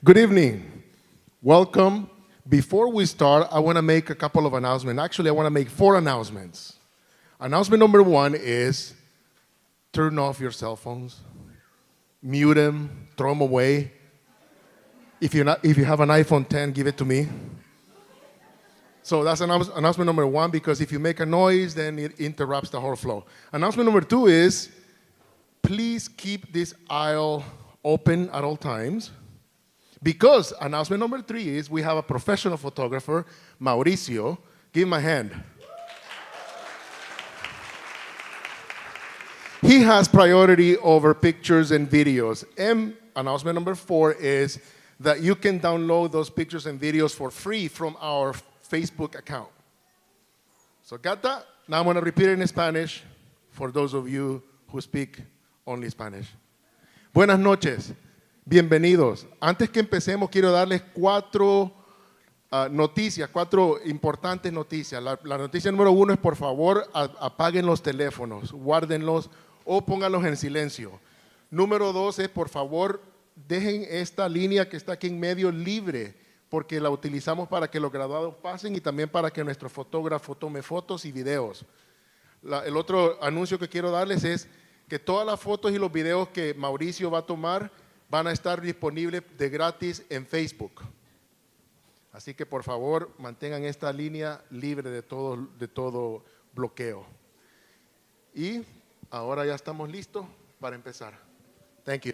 Good evening. Welcome. Before we start, I want to make a couple of announcements. Actually, I want to make 4 announcements. Announcement number 1 is turn off your cell phones, mute them, throw them away. If you have an iPhone 10, give it to me. So that's announcement number 1, because if you make a noise, then it interrupts the whole flow. Announcement number 2 is please keep this aisle open at all times. Because announcement number 3 is we have a professional photographer, Mauricio. Give him a hand. He has priority over pictures and videos. And announcement number 4 is that you can download those pictures and videos for free from our Facebook account. So got that? Now I'm going to repeat it in Spanish for those of you who speak only Spanish. Buenas noches. Bienvenidos. Antes que empecemos, quiero darles 4 noticias, 4 importantes noticias. La noticia número 1 es, por favor, apaguen los teléfonos, guárdenlos o pónganlos en silencio. Número 2 es, por favor, dejen esta línea que está aquí en medio libre, porque la utilizamos para que los graduados pasen y también para que nuestro fotógrafo tome fotos y videos. El otro anuncio que quiero darles es que todas las fotos y los videos que Mauricio va a tomar van a estar disponibles de gratis en Facebook. Así que, por favor, mantengan esta línea libre de todo bloqueo. Y ahora ya estamos listos para empezar. Thank you.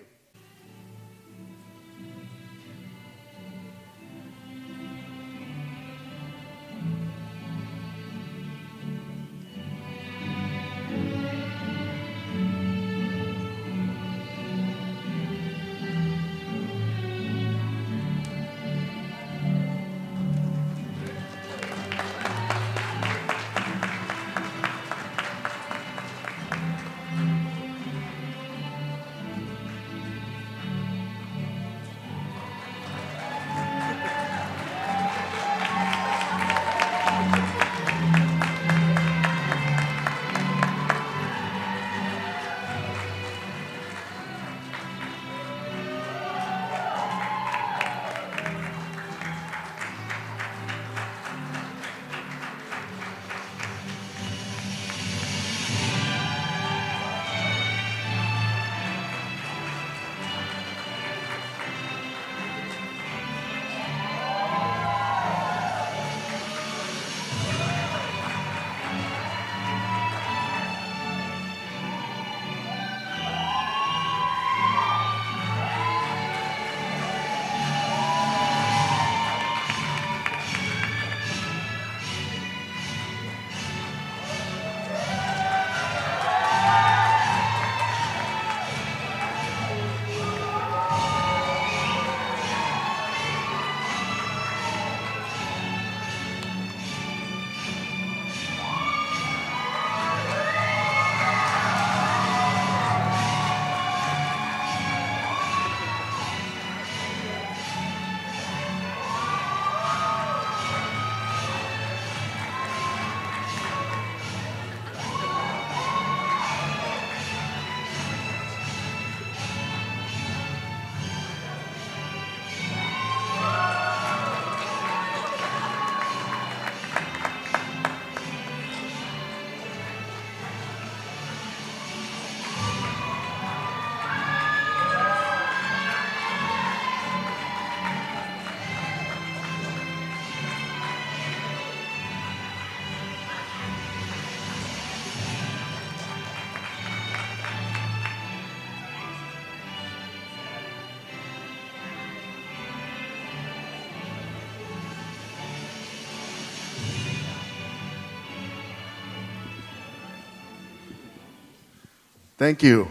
Thank you.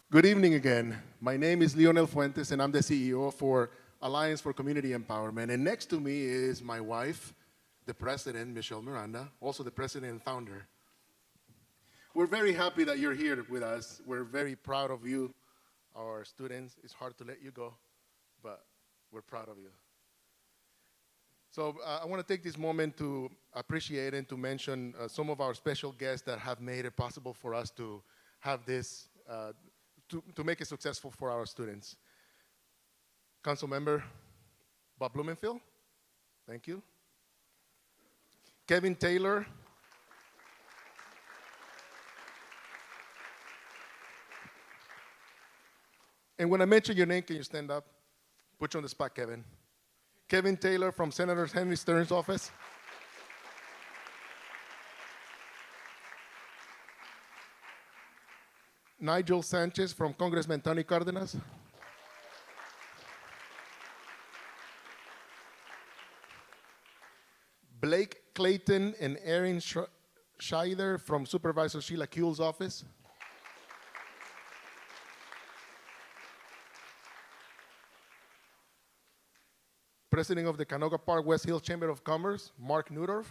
Good evening again. My name is Leonel Fuentes, and I'm the CEO for Alliance for Community Empowerment. And next to me is my wife, the president, Michelle Miranda, also the president and founder. We're very happy that you're here with us. We're very proud of you, our students. It's hard to let you go, but we're proud of you. So I want to take this moment to appreciate and to mention some of our special guests that have made it possible for us to have this, to make it successful for our students. Councilmember Bob Blumenfield. Thank you. Kevin Taylor. And when I mention your name, can you stand up? Put you on the spot, Kevin. Kevin Taylor from Senator Henry Stern's office. Nigel Sanchez from Congressman Tony Cardenas. Blake Clayton and Erin Scheider from Supervisor Sheila Kuehl's office. President of the Canoga Park West Hills Chamber of Commerce, Mark Newdorf.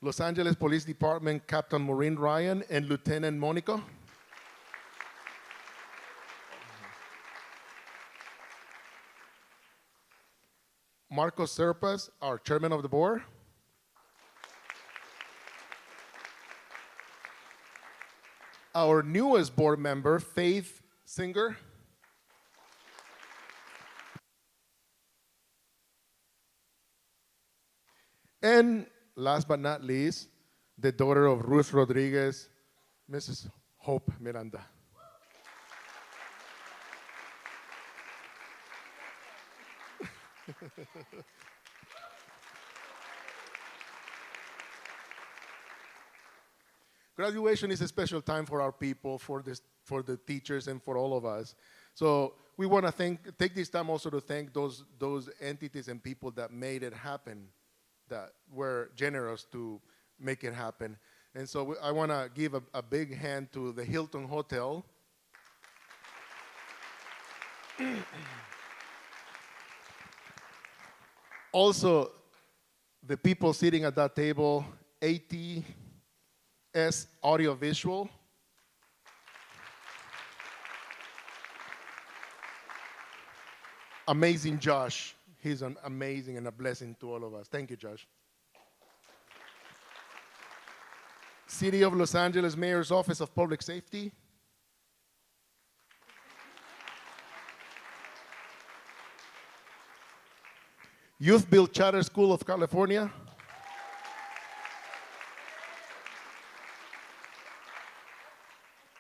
Los Angeles Police Department Captain Maureen Ryan and Lieutenant Monica. Marcos Serpas, our chairman of the board. Our newest board member, Faith Singer. And last but not least, the daughter of Ruth Rodriguez, Mrs. Hope Miranda. Graduation is a special time for our people, for the teachers, and for all of us. So we want to take this time also to thank those entities and people that made it happen, that were generous to make it happen. And so I want to give a big hand to the Hilton Hotel. Also, the people sitting at that table, ATS Audiovisual. Amazing Josh. He's an amazing and a blessing to all of us. Thank you, Josh. City of Los Angeles Mayor's Office of Public Safety. YouthBuild Charter School of California.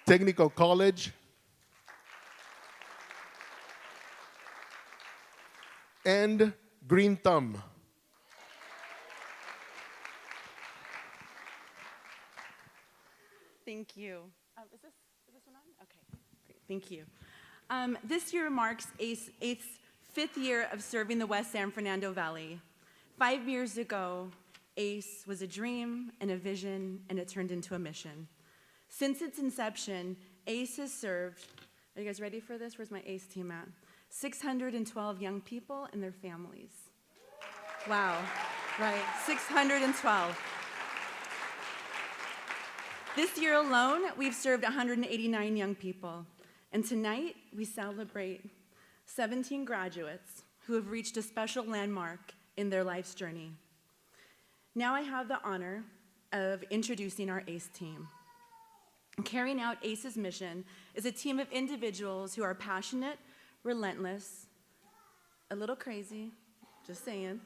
Technical College. And Green Thumb. Thank you. Is this one on? Okay, great. Thank you. This year marks ACE's 5th year of serving the West San Fernando Valley. 5 years ago, ACE was a dream and a vision, and it turned into a mission. Since its inception, ACE has served, are you guys ready for this? Where's my ACE team at? 612 young people and their families. Wow, right, 612. This year alone, we've served 189 young people. And tonight, we celebrate 17 graduates who have reached a special landmark in their life's journey. Now I have the honor of introducing our ACE team. Carrying out ACE's mission is a team of individuals who are passionate, relentless, a little crazy, just saying,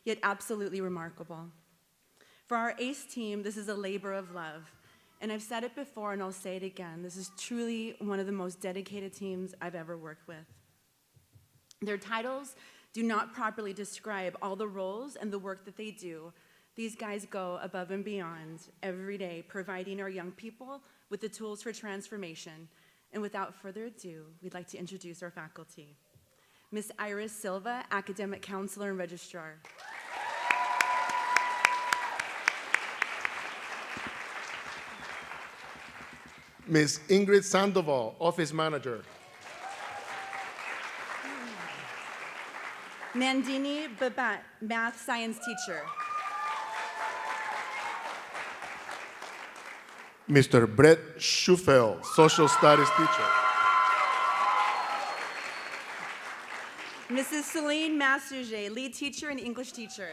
yet absolutely remarkable. For our ACE team, this is a labor of love. And I've said it before, and I'll say it again. This is truly one of the most dedicated teams I've ever worked with. Their titles do not properly describe all the roles and the work that they do. These guys go above and beyond every day, providing our young people with the tools for transformation. And without further ado, we'd like to introduce our faculty. Ms. Iris Silva, Academic Counselor and Registrar. Ms. Ingrid Sandoval, Office Manager. Nandini Babat, Math Science Teacher. Mr. Brett Schufel, Social Studies Teacher. Mrs. Celine Massuget, Lead Teacher and English Teacher.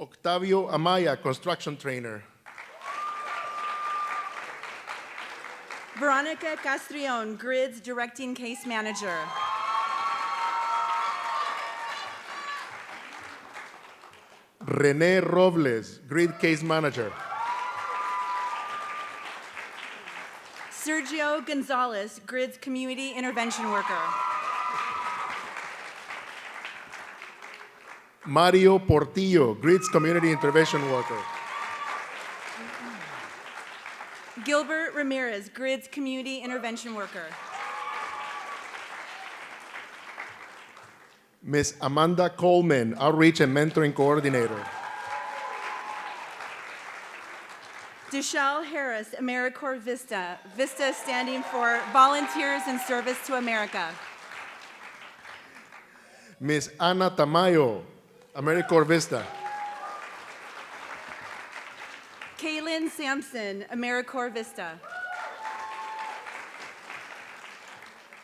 Octavio Amaya, construction trainer. Veronica Castrillon, GRYD's directing case manager. Rene Robles, GRYD case manager. Sergio Gonzalez, GRYD's community intervention worker. Mario Portillo, GRYD's community intervention worker. Gilbert Ramirez, GRYD's community intervention worker. Ms. Amanda Coleman, outreach and mentoring coordinator. Deshelle Harris, AmeriCorps Vista. Vista standing for Volunteers in Service to America. Ms. Ana Tamayo, AmeriCorps Vista. Kaylin Sampson, AmeriCorps Vista.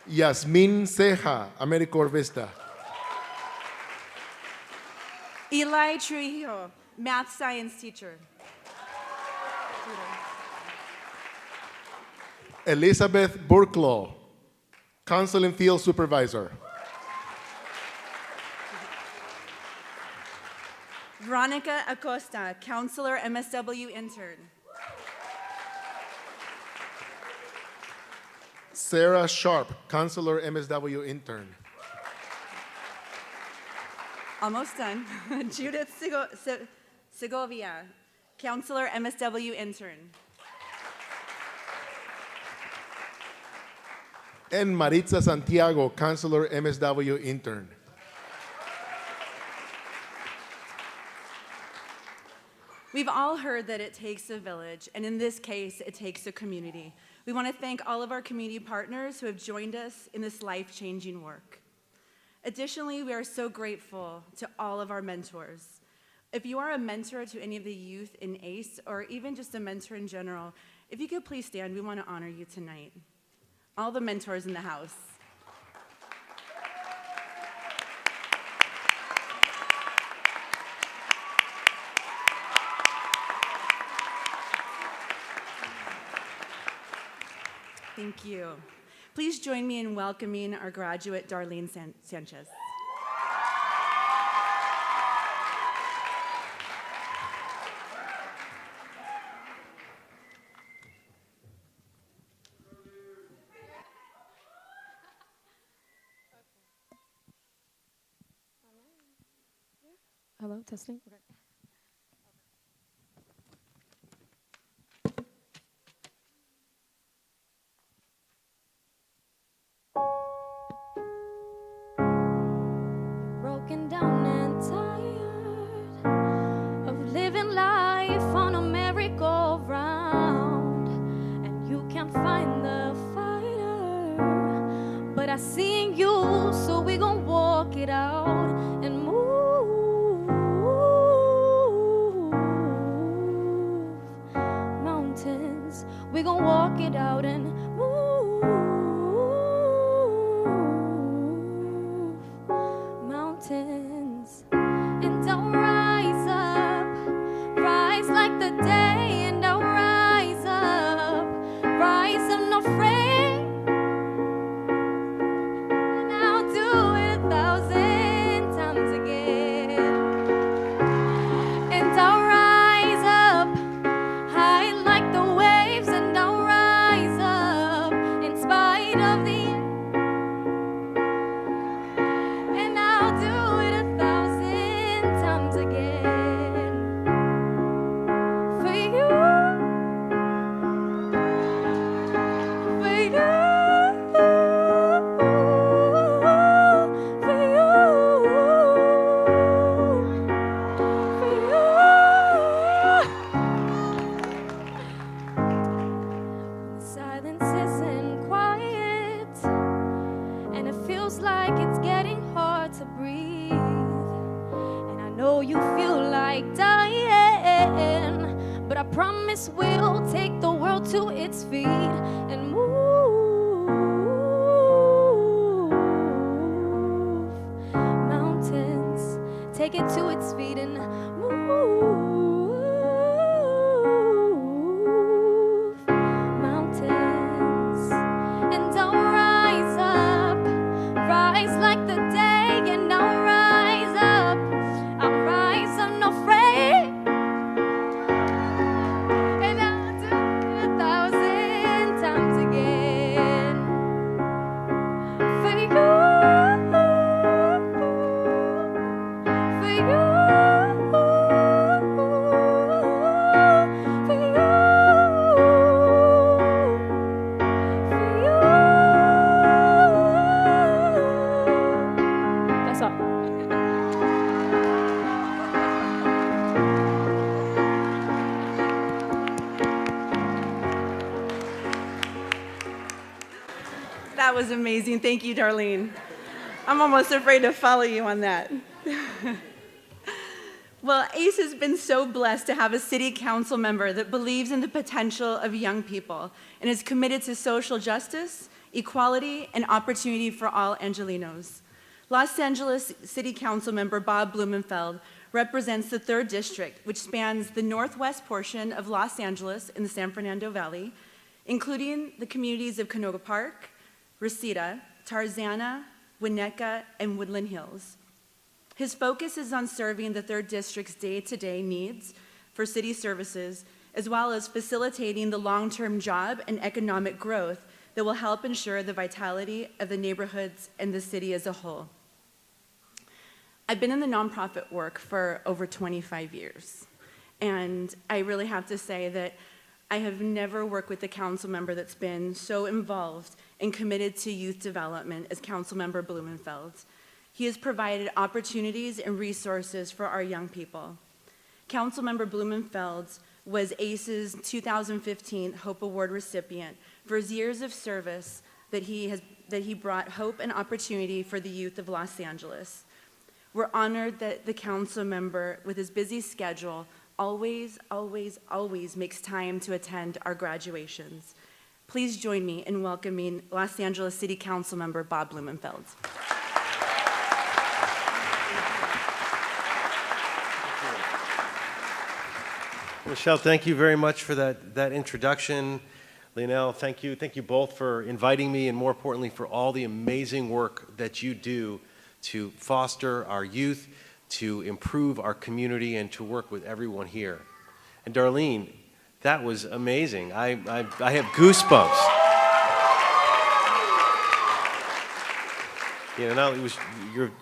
Yasmin Ceja, AmeriCorps Vista. Eli Trujillo, math science teacher. Elizabeth Burklaw, council and field supervisor. Veronica Acosta, counselor, MSW intern. Sarah Sharp, counselor, MSW intern. Almost done. Judith Segovia, counselor, MSW intern. And Maritza Santiago, counselor, MSW intern. We've all heard that it takes a village, and in this case, it takes a community. We want to thank all of our community partners who have joined us in this life-changing work. Additionally, we are so grateful to all of our mentors. If you are a mentor to any of the youth in ACE, or even just a mentor in general, if you could please stand, we want to honor you tonight. All the mentors in the house. Thank you. Please join me in welcoming our graduate, Darlene Sanchez. Hello, testing. Okay. Broken down and tired of living life on a merry-go-round, and you can't find the fighter, but I seen you, so we gon' walk it out and move mountains. We gon' walk it out and move mountains. And I'll rise like the day, and I'll rise up no afraid, and I'll do it 1,000 times again. And I'll rise up high like the waves, and I'll rise up in spite of the and I'll do it 1,000 times again for you, for you, for you, for you. The silence isn't quiet, and it feels like it's getting hard to breathe. And I know you feel like dying, but I promise we'll take the world to its feet and move mountains. Take it to its feet and move was amazing. Thank you, Darlene. I'm almost afraid to follow you on that. Well, ACE has been so blessed to have a city council member that believes in the potential of young people and is committed to social justice, equality, and opportunity for all Angelenos. Los Angeles City Council member Bob Blumenfeld represents the 3rd District, which spans the northwest portion of Los Angeles in the San Fernando Valley, including the communities of Canoga Park, Reseda, Tarzana, Winnetka, and Woodland Hills. His focus is on serving the 3rd District's day-to-day needs for city services, as well as facilitating the long-term job and economic growth that will help ensure the vitality of the neighborhoods and the city as a whole. I've been in the nonprofit work for over 25 years, and I really have to say that I have never worked with a council member that's been so involved and committed to youth development as Councilmember Blumenfeld. He has provided opportunities and resources for our young people. Councilmember Blumenfeld was ACE's 2015 Hope Award recipient for his years of service that he brought hope and opportunity for the youth of Los Angeles. We're honored that the council member, with his busy schedule, always makes time to attend our graduations. Please join me in welcoming Los Angeles City Council member Bob Blumenfeld. Michelle, thank you very much for that introduction. Leonel, thank you both for inviting me, and more importantly, for all the amazing work that you do to foster our youth, to improve our community, and to work with everyone here. And Darlene, that was amazing. I have goosebumps. You know, not only was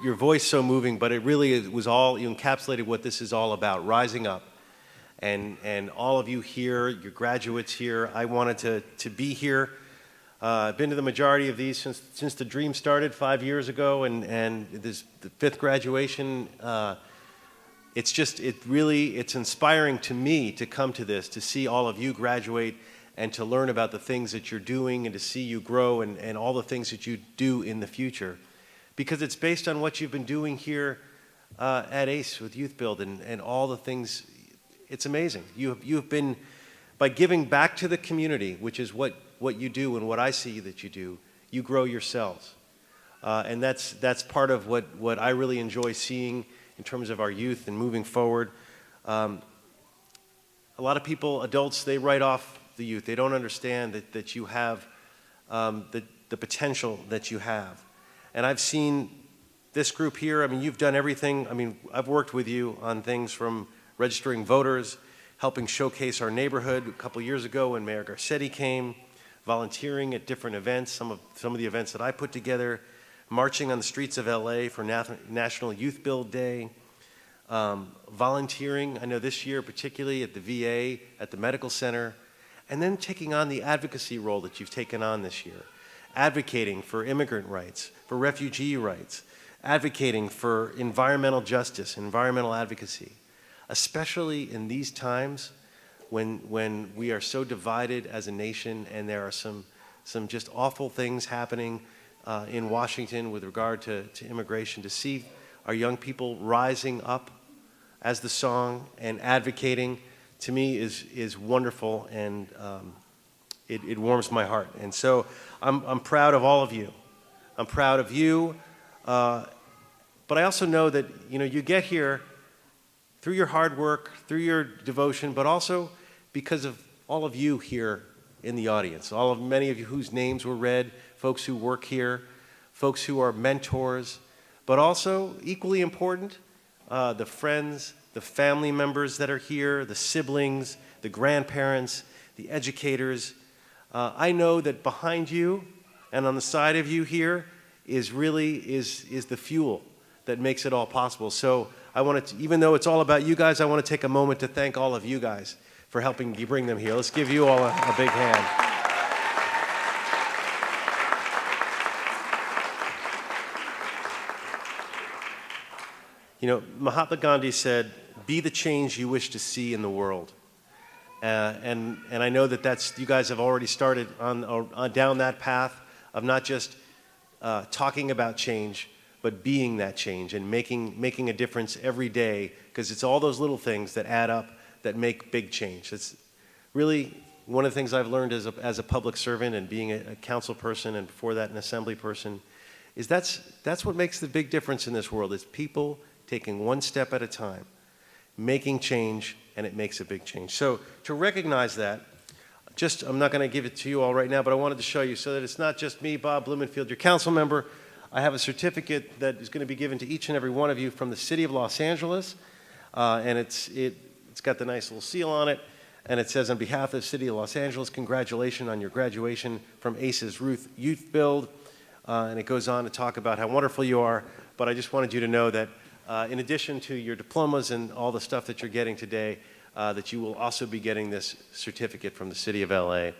your voice so moving, but it really was all, you encapsulated what this is all about, rising up. And all of you here, your graduates here, I wanted to be here. I've been to the majority of these since the dream started 5 years ago, and this the 5th graduation. It's inspiring to me to come to this, to see all of you graduate, and to learn about the things that you're doing, and to see you grow, and all the thhave that you do in the future, because it's based on what you've been doing here at ACE with YouthBuild and all the things. It's amazing. You have been, by giving back to the community, which is what you do and what I see that you do, you grow yourselves. And that's part of what I really enjoy seeing in terms of our youth and moving forward. A lot of people, adults, they write off the youth. They don't understand that you have the potential that you have. And I've seen this group here. I mean, you've done everything. I mean, I've worked with you on things from registering voters, helping showcase our neighborhood a couple years ago when Mayor Garcetti came, volunteering at different events, some of the events that I put together, marching on the streets of LA for National YouthBuild Day, volunteering, I know this year particularly at the VA, at the medical center, and then taking on the advocacy role that you've taken on this year, advocating for immigrant rights, for refugee rights, advocating for environmental justice, environmental advocacy. Especially in these times when we are so divided as a nation, and there are some just awful things happening in Washington with regard to immigration, to see our young people rising up as the song and advocating, to me is wonderful, and it warms my heart. And so I'm proud of all of you. I'm proud of you, but I also know that you get here through your hard work, through your devotion, but also because of all of you here in the audience, many of you whose names were read, folks who work here, folks who are mentors, but also equally important, the friends, the family members that are here, the siblings, the grandparents, the educators. I know that behind you and on the side of you here is the fuel that makes it all possible. So I want to, even though it's all about you guys, I want to take a moment to thank all of you guys for helping me bring them here. Let's give you all a big hand. Mahatma Gandhi said, "Be the change you wish to see in the world." And I know that you guys have already started on down that path of not just talking about change, but being that change and making a difference every day, because it's all those little things that add up that make big change. It's really one of the things I've learned as a public servant and being a council person and before that an assembly person, is that's what makes the big difference in this world, is people taking one step at a time, making change, and it makes a big change. So to recognize that, I'm not going to give it to you all right now, but I wanted to show you so that it's not just me, Bob Blumenfield, your council member. I have a certificate that is going to be given to each and every one of you from the City of Los Angeles, and it's got the nice little seal on it, and it says, on behalf of the City of Los Angeles, congratulations on your graduation from ACE's RUTH YouthBuild, and it goes on to talk about how wonderful you are, but I just wanted you to know that in addition to your diplomas and all the stuff that you're getting today, that you will also be getting this certificate from the City of LA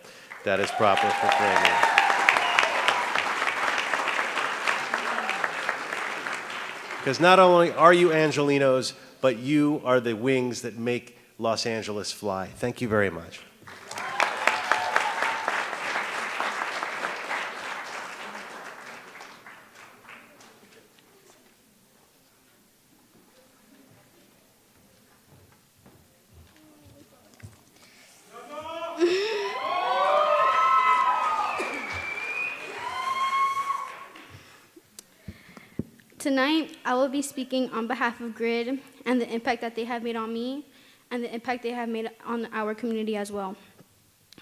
that is proper for framing. Because not only are you Angelinos, but you are the wings that make Los Angeles fly. Thank you very much. Tonight, I will be speaking on behalf of GRYD and the impact that they have made on me and the impact they have made on our community as well.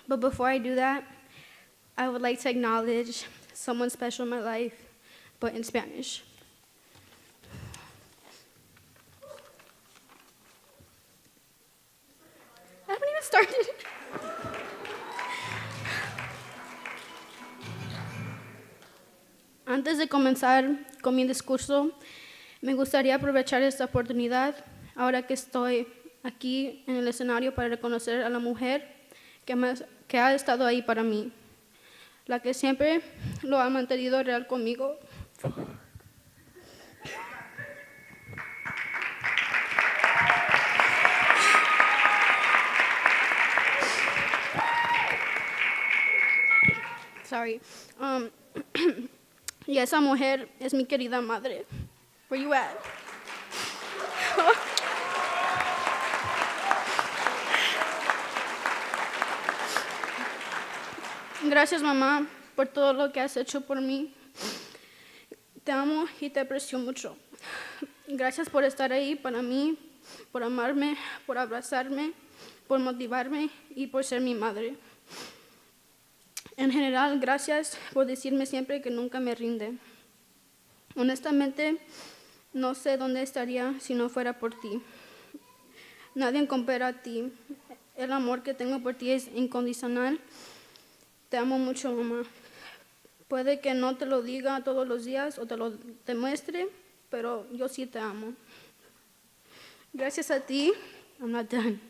But before I do that, I would like to acknowledge someone special in my life, but in Spanish. I haven't even started. Antes de comenzar con mi discurso, me gustaría aprovechar esta oportunidad, ahora que estoy aquí en el escenario, para reconocer a la mujer que ha estado ahí para mí, la que siempre lo ha mantenido real conmigo. Sorry. Y esa mujer es mi querida madre. Where you at? Gracias, mamá, por todo lo que has hecho por mí. Te amo y te aprecio mucho. Gracias por estar ahí para mí, por amarme, por abrazarme, por motivarme y por ser mi madre. En general, gracias por decirme siempre que nunca me rinde. Honestamente, no sé dónde estaría si no fuera por ti. Nadie compara a ti. El amor que tengo por ti es incondicional. Te amo mucho, mamá. Puede que no te lo diga todos los días o te lo demuestre, pero yo sí te amo. Gracias a ti, I'm not done.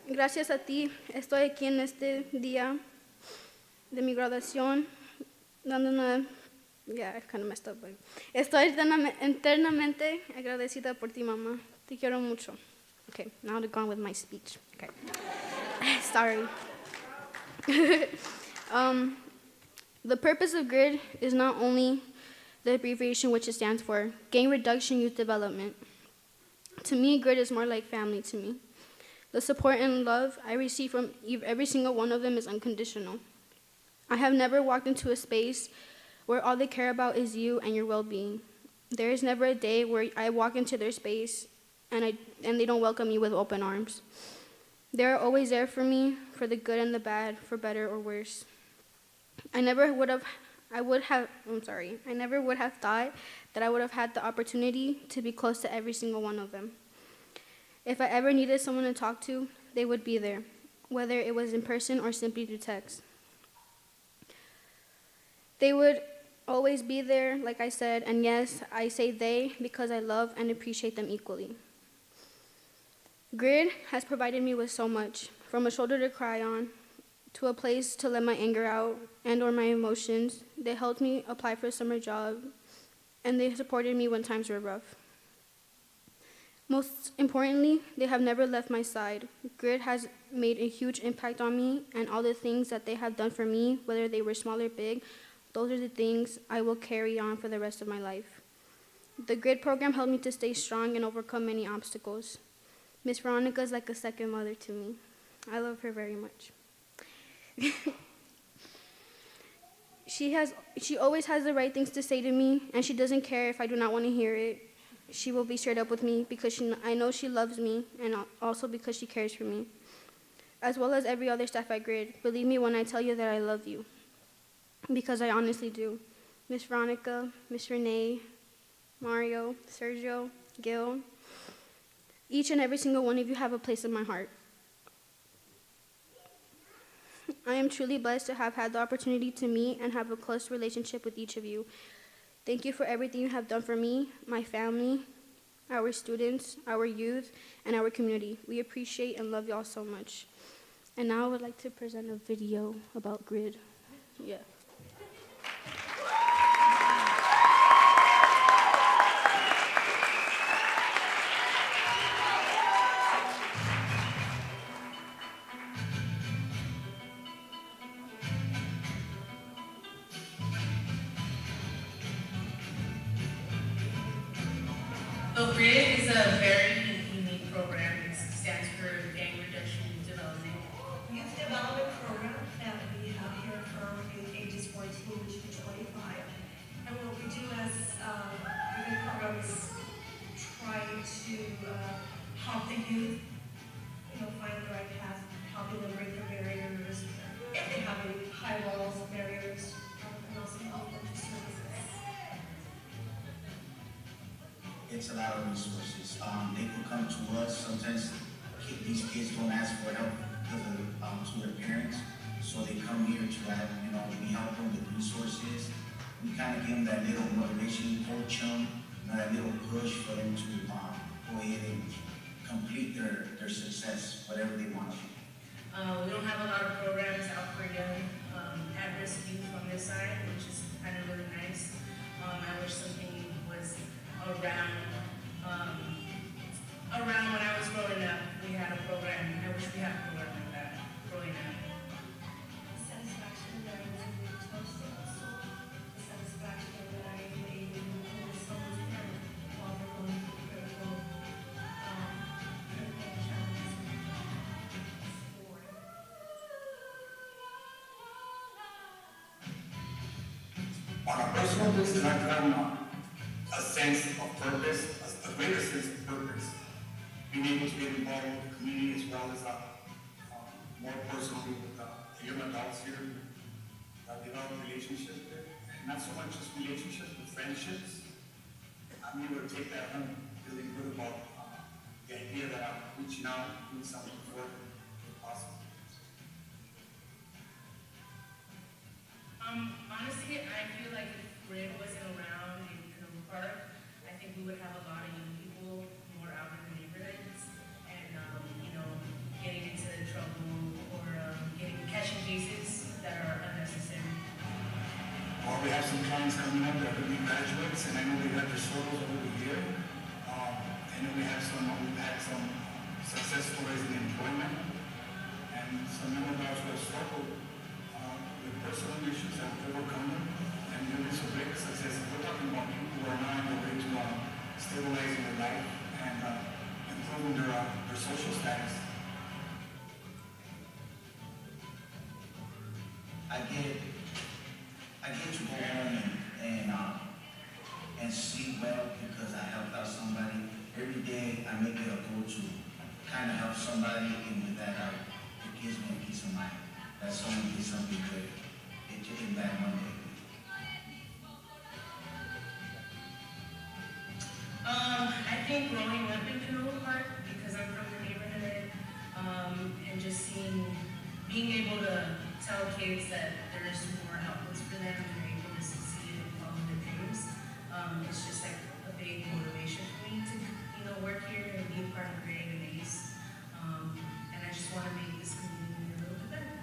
Gracias a ti, estoy aquí en este día de mi graduación, dando una... Yeah, I kind of messed up. But estoy eternamente agradecida por ti, mamá. Te quiero mucho. Okay, now to go on with my speech. Okay. Sorry. The purpose of GRYD is not only the abbreviation which it stands for, Gain Reduction Youth Development. To me, GRYD is more like family to me. The support and love I receive from every single one of them is unconditional. I have never walked into a space where all they care about is you and your well-being. There is never a day where I walk into their space and they don't welcome me with open arms. They are always there for me, for the good and the bad, for better or worse. I never would have thought that I would have had the opportunity to be close to every single one of them. If I ever needed someone to talk to, they would be there, whether it was in person or simply through text. They would always be there, like I said, and yes, I say they because I love and appreciate them equally. GRYD has provided me with so much, from a shoulder to cry on, to a place to let my anger out and or my emotions. They helped me apply for a summer job, and they supported me when times were rough. Most importantly, they have never left my side. GRYD has made a huge impact on me, and all the things that they have done for me, whether they were small or big, those are the things I will carry on for the rest of my life. The GRYD program helped me to stay strong and overcome many obstacles. Miss Veronica is like a second mother to me. I love her very much. She always has the right things to say to me, and she doesn't care if I do not want to hear it. She will be straight up with me because I know she loves me, and also because she cares for me, as well as every other staff at GRYD. Believe me when I tell you that I love you, because I honestly do. Miss Veronica, Miss Renee, Mario, Sergio, Gil, each and every single one of you have a place in my heart. I am truly blessed to have had the opportunity to meet and have a close relationship with each of you. Thank you for everything you have done for me, my family, our students, our youth, and our community. We appreciate and love you all so much. And now I would like to present a video about GRYD. Yeah. So GRYD is a very unique program. It stands for Gang Reduction Youth Development. Youth development program that we have here for youth ages 14 to 25. And what we do as the program is try to help the youth, find the right path, helping them break their barriers, if they have any high walls, barriers, and also help them to services. It's a lot of resources. They can come to us. Sometimes these kids don't ask for help because of to their parents, so they come here to have, we help them with resources. We kind of give them that little motivation, coach them, that little push for them to go ahead and complete their success, whatever they want. We don't have a lot of programs out for young at-risk youth on this side, which is kind of really nice. I wish something was around when I was growing up. We had a program. I wish we had a program like that growing up. Satisfaction that I was able to touch them, also the satisfaction that I am able to hold someone's hand while they're going through critical challenges. On a personal basis, I found a sense of purpose, a greater sense of purpose. Being able to get involved with the community as well as more personally with the young adults here, develop relationships with, and not so much just relationships, but friendships. I'm able to take that home, feeling good about the idea that I'm reaching out, doing something for it, if possible. Honestly, I feel like if GRYD wasn't around in Canoe Park, I think we would have a lot of young people more out in the neighborhoods and, getting into trouble or catching cases that are unnecessary. Well, we have some clients coming up that are going to be graduates, and I know they got their struggles over the year. I know we've had some success stories in employment, and some young adults who have struggled with personal issues and overcome them, and there is a great success. We're talking about people who are now on their way to stabilizing their life and improving their social status. I get to go home and sleep well because I helped out somebody. Every day I make it a goal to kind of help somebody, and with that it gives me a peace of mind that someone did something good. It took him back one day. I think growing up in Canoe Park, because I'm from the neighborhood, and just being able to tell kids that there's more outlets for them and they're able to succeed and follow their dreams, it's just like a big motivation for me to, work here and be a part of GRYD and ACE. And I just want to make this community a little bit better.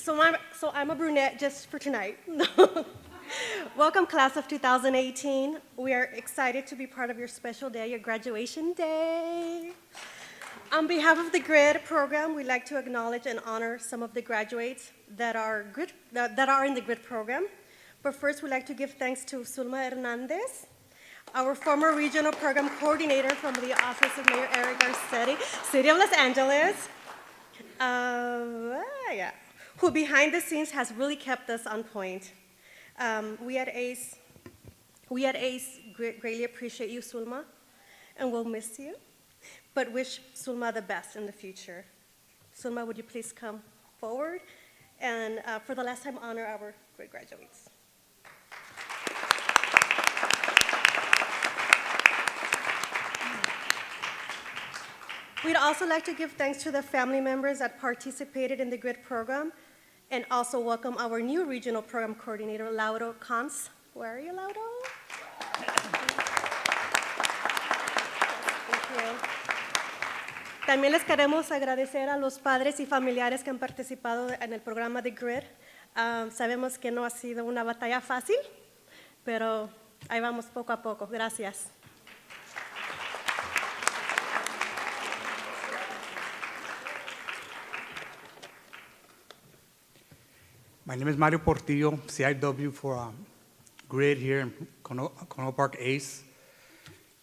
So I'm a brunette just for tonight. Welcome, class of 2018. We are excited to be part of your special day, your graduation day. On behalf of the GRYD program, we'd like to acknowledge and honor some of the graduates that are in the GRYD program. But first, we'd like to give thanks to Zulma Hernandez, our former regional program coordinator from the Office of Mayor Eric Garcetti, City of Los Angeles, who behind the scenes has really kept us on point. We at ACE greatly appreciate you, Zulma, and we'll miss you, but wish Zulma the best in the future. Zulma, would you please come forward and for the last time honor our great graduates. We'd also like to give thanks to the family members that participated in the GRYD program and also welcome our new regional program coordinator, Lauro Cons. Where are you, Lauro? Thank you. También les queremos agradecer a los padres y familiares que han participado en el programa de GRYD. Sabemos que no ha sido una batalla fácil, pero ahí vamos poco a poco. Gracias. My name is Mario Portillo, CIW for GRYD here in Conoco Park ACE.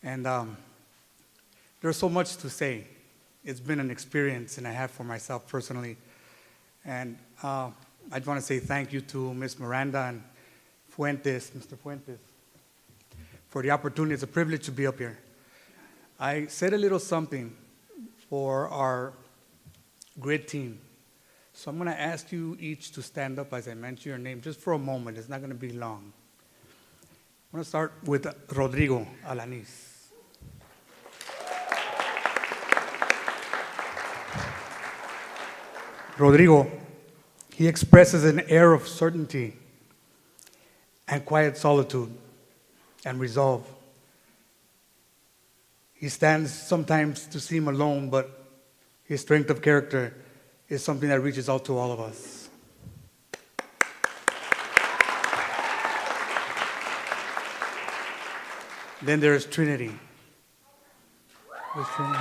And there's so much to say. It's been an experience and a half for myself personally. And I just want to say thank you to Ms. Miranda and Mr. Fuentes, for the opportunity. It's a privilege to be up here. I said a little something for our GRYD team. So I'm going to ask you each to stand up as I mention your name, just for a moment. It's not going to be long. I'm going to start with Rodrigo Alanis. Rodrigo, he expresses an air of certainty and quiet solitude and resolve. He stands sometimes to seem alone, but his strength of character is something that reaches out to all of us. Then there's Trinity. Where's Trinity?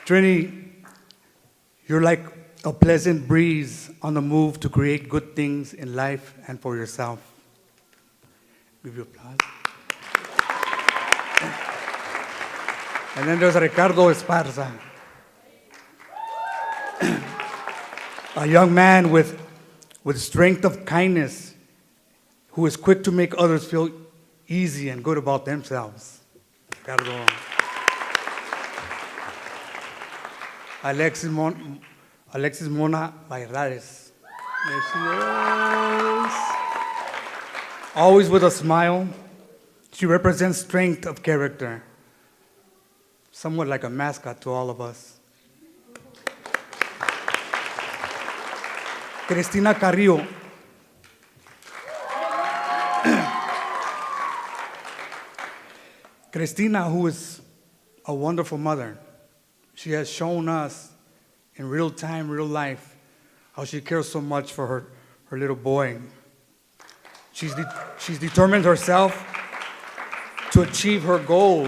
Trinity, you're like a pleasant breeze on the move to create good things in life and for yourself. Give you applause. And then there's Ricardo Esparza, a young man with strength of kindness, who is quick to make others feel easy and good about themselves. Ricardo. Alexis Mona Bairrares. There she is. Always with a smile. She represents strength of character, somewhat like a mascot to all of us. Cristina Carrillo. Cristina, who is a wonderful mother. She has shown us in real time, real life, how she cares so much for her little boy. She's determined herself to achieve her goal.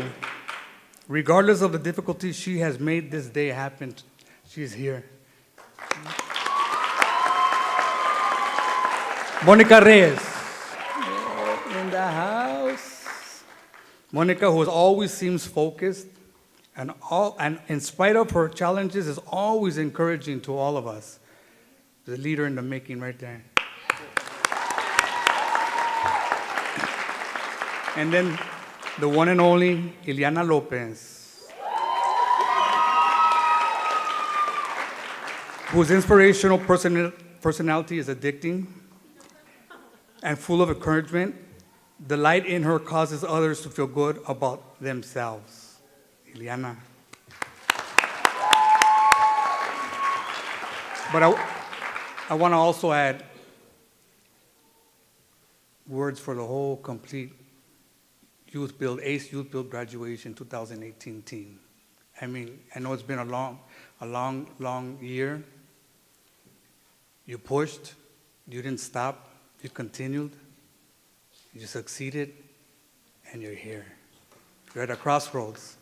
Regardless of the difficulties, she has made this day happen. She's here. Monica Reyes in the house. Monica, who always seems focused and in spite of her challenges, is always encouraging to all of us. The leader in the making right there. And then the one and only Ileana Lopez, whose inspirational personality is addicting and full of encouragement. The light in her causes others to feel good about themselves. Ileana. But I want to also add words for the whole complete YouthBuild, ACE YouthBuild graduation 2018 team. I mean, I know it's been a long year. You pushed, you didn't stop, you continued, you succeeded, and you're here. You're at a crossroads.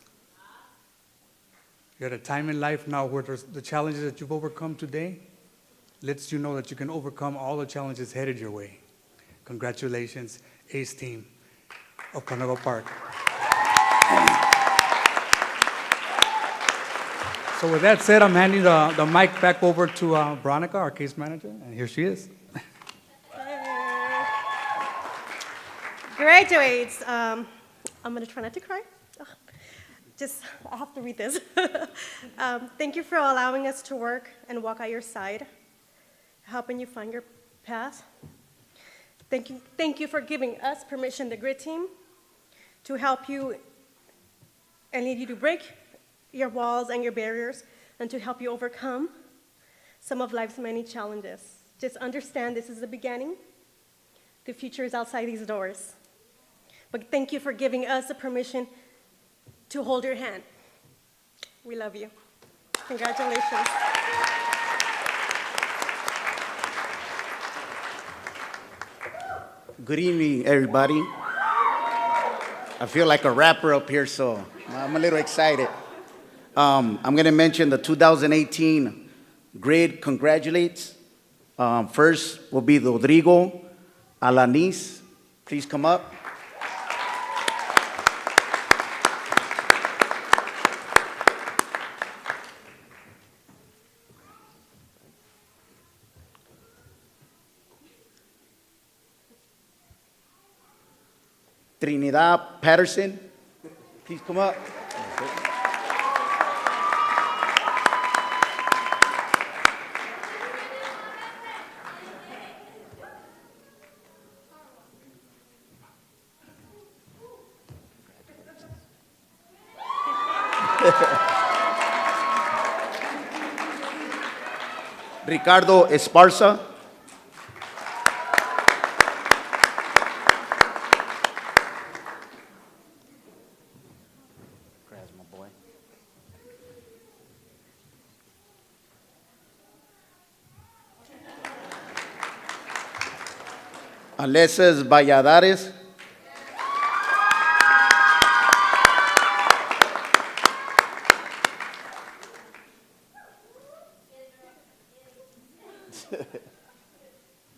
You're at a time in life now where the challenges that you've overcome today lets you know that you can overcome all the challenges headed your way. Congratulations, ACE team of Carnival Park. So with that said, I'm handing the mic back over to Veronica, our case manager, and here she is. Graduates, I'm going to try not to cry. I have to read this. Thank you for allowing us to work and walk at your side, helping you find your path. Thank you for giving us permission, the GRYD team, to help you and lead you to break your walls and your barriers and to help you overcome some of life's many challenges. Just understand this is the beginning. The future is outside these doors. But thank you for giving us the permission to hold your hand. We love you. Congratulations. Good evening, everybody. I feel like a rapper up here, so I'm a little excited. I'm going to mention the 2018 GRYD congratulates. First will be Rodrigo Alanis. Please come up. Trinidad Patterson, please come up. Ricardo Esparza. Alexis Valladares.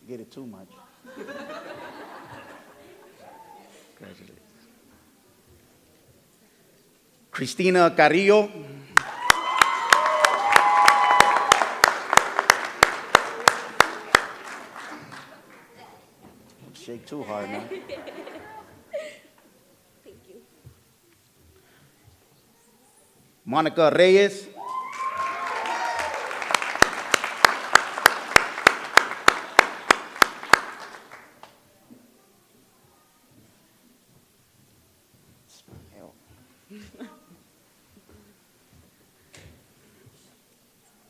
Get it too much. Congratulations. Cristina Carrillo. Shake too hard now. Thank you. Monica Reyes.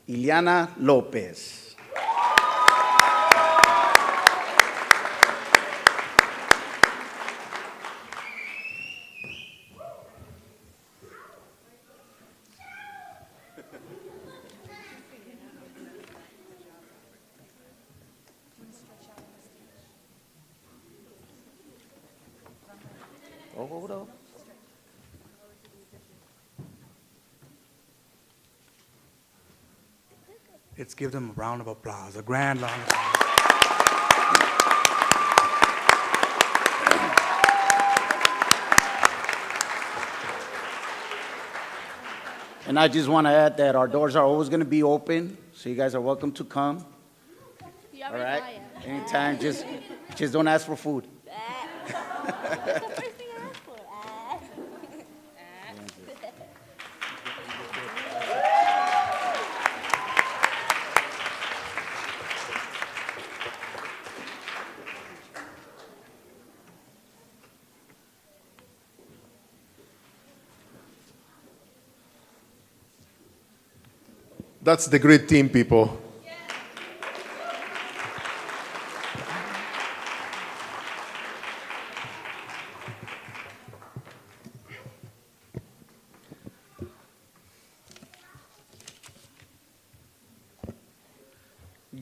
Ileana Lopez. Oh, hold on. Let's give them a round of applause, a grand round of applause. And I just want to add that our doors are always going to be open, so you guys are welcome to come. All right? Anytime, just don't ask for food. That's the GRYD team, people.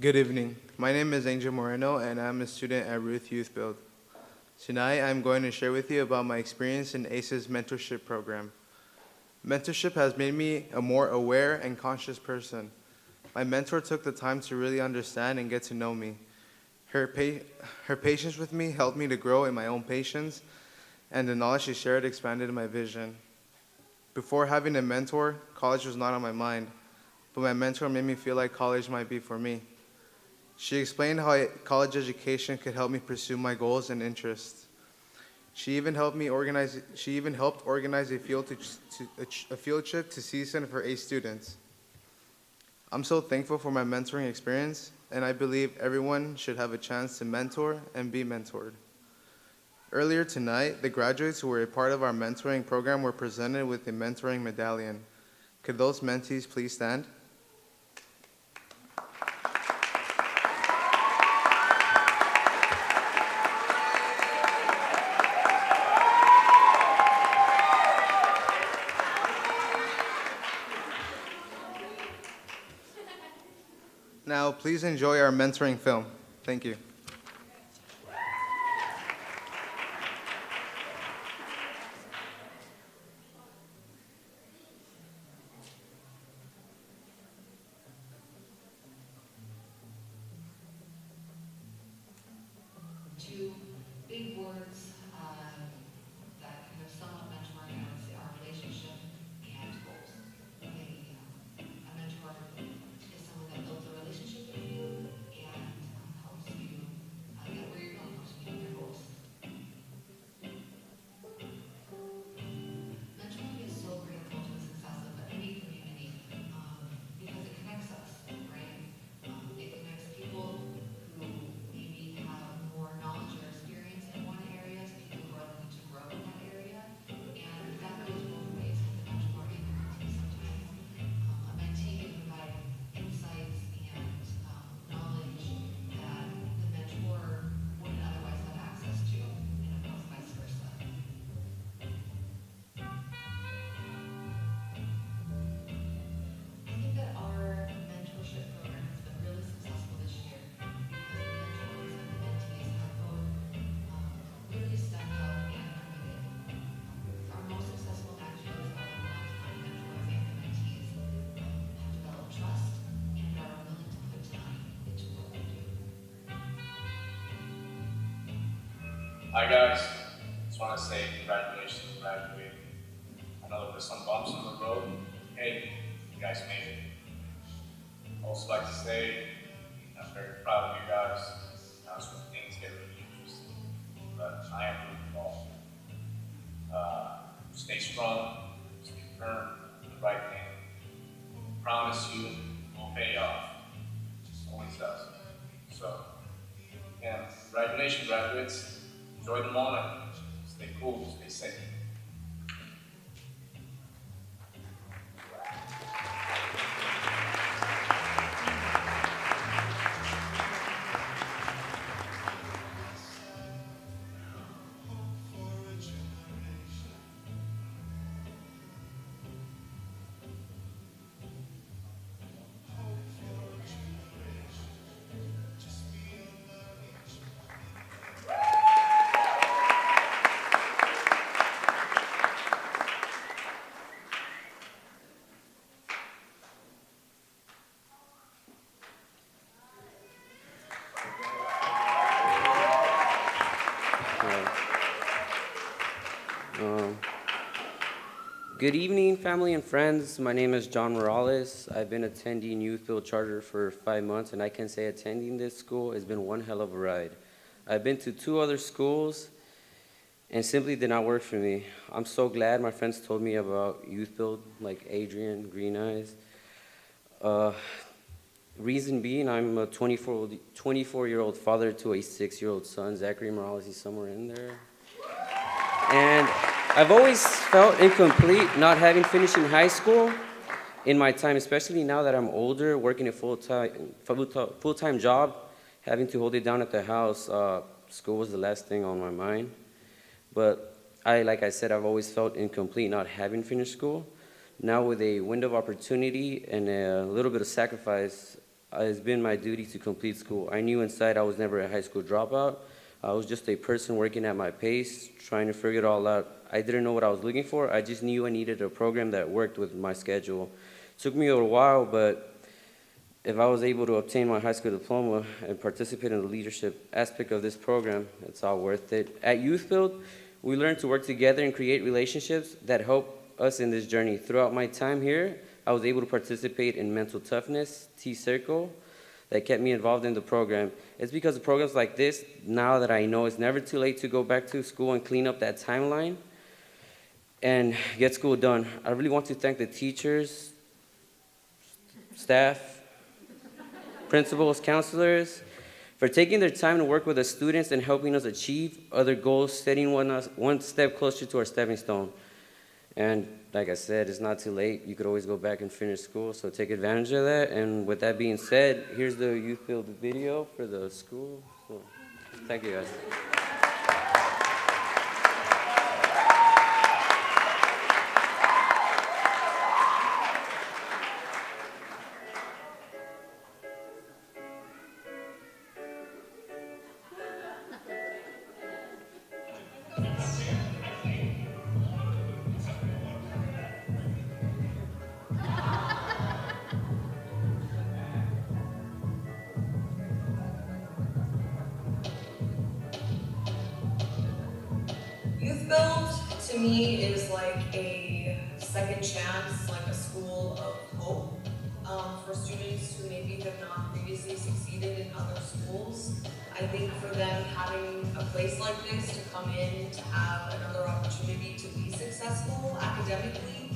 Good evening. My name is Angel Moreno, and I'm a student at RUTH YouthBuild. Tonight, I'm going to share with you about my experience in ACE's mentorship program. Mentorship has made me a more aware and conscious person. My mentor took the time to really understand and get to know me. Her patience with me helped me to grow in my own patience, and the knowledge she shared expanded my vision. Before having a mentor, college was not on my mind, but my mentor made me feel like college might be for me. She explained how college education could help me pursue my goals and interests. She even helped organize a field trip to CSUN for ACE students. I'm so thankful for my mentoring experience, and I believe everyone should have a chance to mentor and be mentored. Earlier tonight, the graduates who were a part of our mentoring program were presented with a mentoring medallion. Could those mentees please stand? Now, please enjoy our mentoring film. Thank you. Two big words that kind of sum up mentoring, I would say, are relationship and goals. A mentor is someone that builds a relationship with you and helps you get where you're going, helps you meet your goals. Mentoring is so critical to the success of any community because it connects us, right? It connects people who maybe have more knowledge or experience in one area to people who are looking to grow in that area. And that goes both ways with the mentor and the mentee sometimes. A mentee can provide insights and knowledge that the mentor wouldn't otherwise have access to, and vice versa. I think that our mentorship program has been really successful this year because the mentors and the mentees have both really stepped up and committed. Our most successful graduates are the ones where the mentors and the mentees have developed trust and are willing to put time into what they do. Hi guys, just want to say congratulations on graduating. I know that there's some bumps on the road. Hey, you guys made it. I also like to say I'm very proud of you guys. That's when things get really interesting. But I am rooting for all. Stay strong, stay firm, do the right thing. I promise you, it will pay off. It always does. So, again, congratulations, graduates. Enjoy the moment. Stay cool, stay safe. Good evening, family and friends. My name is John Morales. I've been attending YouthBuild Charter for 5 months, and I can say attending this school has been one hell of a ride. I've been to 2 other schools, and simply did not work for me. I'm so glad my friends told me about YouthBuild, like Adrian, Green Eyes. Reason being, I'm a 24-year-old father to a 6-year-old son. Zachary Morales is somewhere in there. And I've always felt incomplete not having finished in high school in my time, especially now that I'm older, working a full-time job, having to hold it down at the house. School was the last thing on my mind. But like I said, I've always felt incomplete not having finished school. Now with a window of opportunity and a little bit of sacrifice, it's been my duty to complete school. I knew inside I was never a high school dropout. I was just a person working at my pace, trying to figure it all out. I didn't know what I was looking for. I just knew I needed a program that worked with my schedule. It took me a while, but if I was able to obtain my high school diploma and participate in the leadership aspect of this program, it's all worth it. At YouthBuild, we learn to work together and create relationships that help us in this journey. Throughout my time here, I was able to participate in mental toughness, T-Circle, that kept me involved in the program. It's because of programs like this, now that I know it's never too late to go back to school and clean up that timeline and get school done. I really want to thank the teachers, staff, principals, counselors, for taking their time to work with the students and helping us achieve other goals, setting one step closer to our stepping stone. And like I said, it's not too late. You could always go back and finish school, so take advantage of that. And with that being said, here's the YouthBuild video for the school. So, thank you, guys. YouthBuild to me is like a second chance, like a school of hope for students who maybe have not previously succeeded in other schools. I think for them having a place like this to come in, to have another opportunity to be successful academically,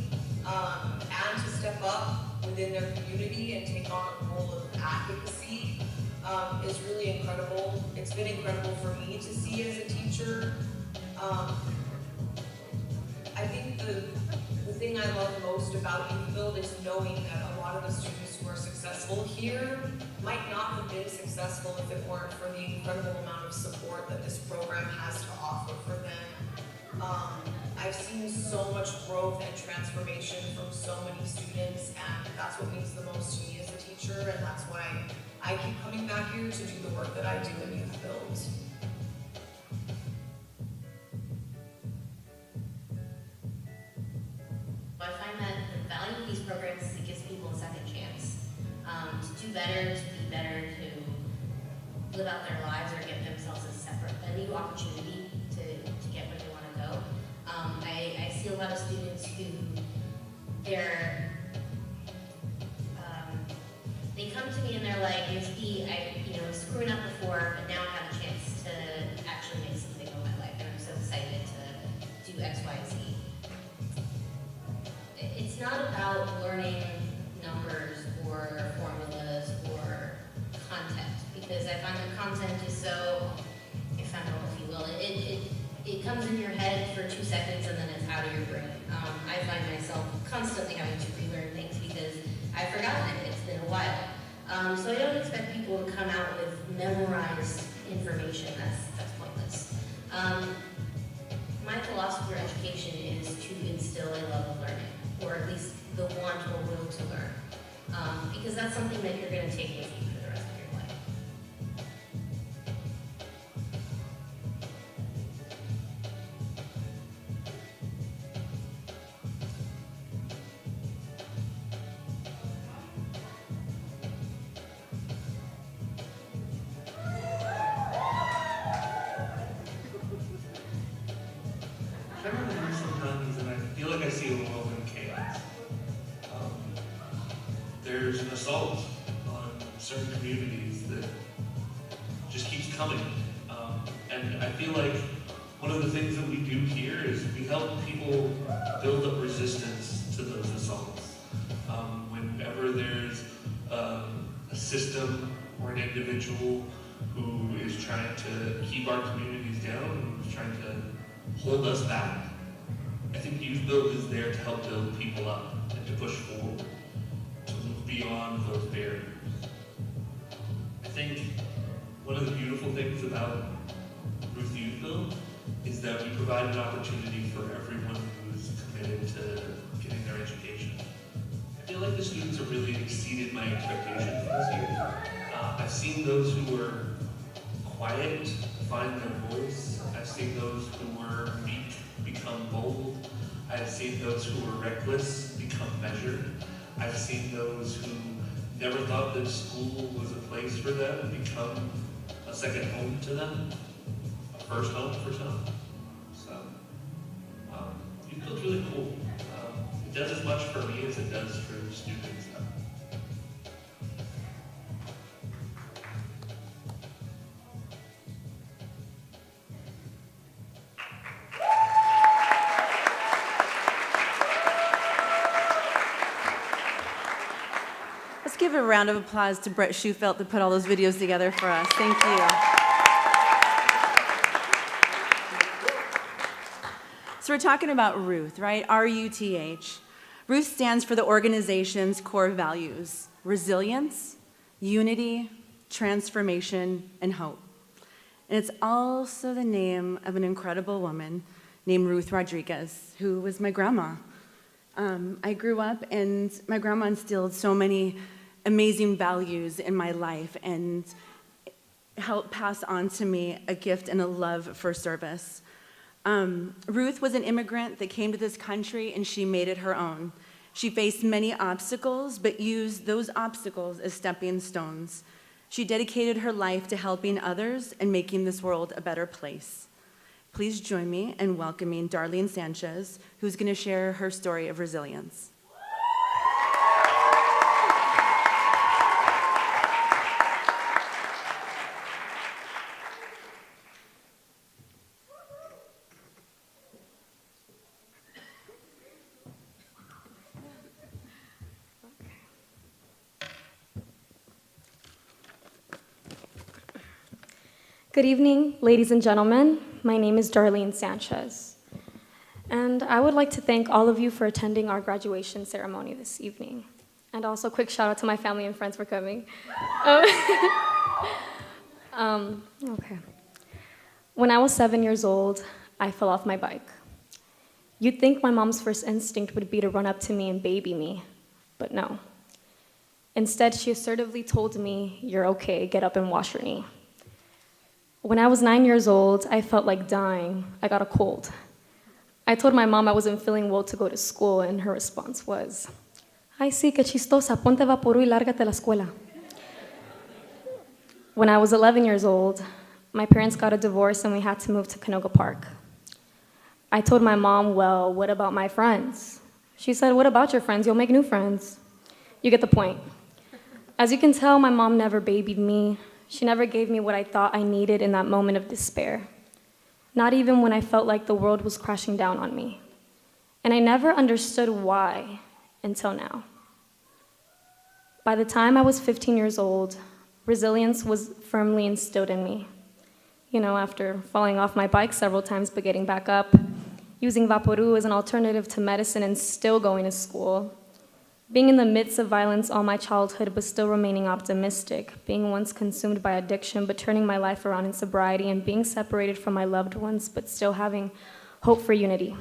and to step up within their community and take on a role of advocacy is really incredible. It's been incredible for me to see as a teacher. I think the thing I love most about YouthBuild is knowing that a lot of the students who are successful here might not have been successful if it weren't for the incredible amount of support that this program has to offer for them. I've seen so much growth and transformation from so many students, and that's what means the most to me as a teacher, and that's why I keep coming back here to do the work that I do in YouthBuild. I find that the value of these programs is it gives people a second chance to do better, to be better, to live out their lives or get themselves a new opportunity to get where they want to go. I see a lot of students who they come to me and they're like, I was screwing up before, but now I have a chance to actually make something of my life, and I'm so excited to do X, Y, Z. It's not about learning numbers or formulas or content, because I find the content is so ephemeral, if you will. It comes in your head for 2 seconds and then it's out of your brain. I find myself constantly having to relearn things because I've forgotten it. It's been a while. So I don't expect people to come out with memorized information. That's pointless. My philosophy for education is to instill a love of learning, or at least the want or will to learn, because that's something that you're going to take with you for the rest of your life. I remember here sometimes, and I feel like I see a world in chaos. There's an assault on certain communities that just keeps coming. And I feel like one of the things that we do here is we help people build up resistance to those assaults. Whenever there's a system or an individual who is trying to keep our communities down, who's trying to hold us back, I think YouthBuild is there to help build people up and to push forward, to move beyond those barriers. I think one of the beautiful things about RUTH YouthBuild is that we provide an opportunity for everyone who's committed to getting their education. I feel like like the students have really exceeded my expectations this year. I've seen those who were quiet find their voice. I've seen those who were meek become bold. I've seen those who were reckless become measured. I've seen those who never thought that school was a place for them become a second home to them, a first home for some. So, YouthBuild's really cool. It does as much for me as it does for students. Let's give a round of applause to Brett Schufelt that put all those videos together for us. Thank you. So we're talking about RUTH, right? R-U-T-H. RUTH stands for the organization's core values: resilience, unity, transformation, and hope. And it's also the name of an incredible woman named Ruth Rodriguez, who was my grandma. I grew up and my grandma instilled so many amazing values in my life and helped pass on to me a gift and a love for service. Ruth was an immigrant that came to this country and she made it her own. She faced many obstacles, but used those obstacles as stepping stones. She dedicated her life to helping others and making this world a better place. Please join me in welcoming Darlene Sanchez, who's going to share her story of resilience. Good evening, ladies and gentlemen. My name is Darlene Sanchez, and I would like to thank all of you for attending our graduation ceremony this evening. And also, quick shout out to my family and friends for coming. Okay. When I was 7 years old, I fell off my bike. You'd think my mom's first instinct would be to run up to me and baby me, but no. Instead, she assertively told me, "You're okay, get up and wash your knee." When I was 9 years old, I felt like dying. I got a cold. I told my mom I wasn't feeling well to go to school, and her response was, "Ay, sí, qué chistosa, ponte vaporú y lárgate a la escuela." When I was 11 years old, my parents got a divorce and we had to move to Canoga Park. I told my mom, "Well, what about my friends?" She said, "What about your friends? You'll make new friends." You get the point. As you can tell, my mom never babied me. She never gave me what I thought I needed in that moment of despair, not even when I felt like the world was crashing down on me. And I never understood why until now. By the time I was 15 years old, resilience was firmly instilled in me. You know, after falling off my bike several times but getting back up, using Vaporú as an alternative to medicine and still going to school, being in the midst of violence all my childhood but still remaining optimistic, being once consumed by addiction but turning my life around in sobriety, and being separated from my loved ones but still having hope for unity.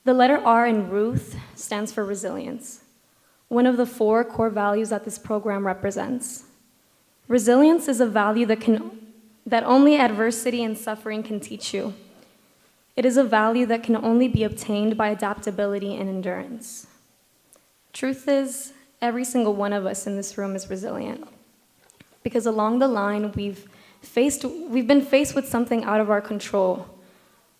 The letter R in RUTH stands for resilience, one of the 4 core values that this program represents. Resilience is a value that only adversity and suffering can teach you. It is a value that can only be obtained by adaptability and endurance. Truth is, every single one of us in this room is resilient, because along the line, we've been faced with something out of our control.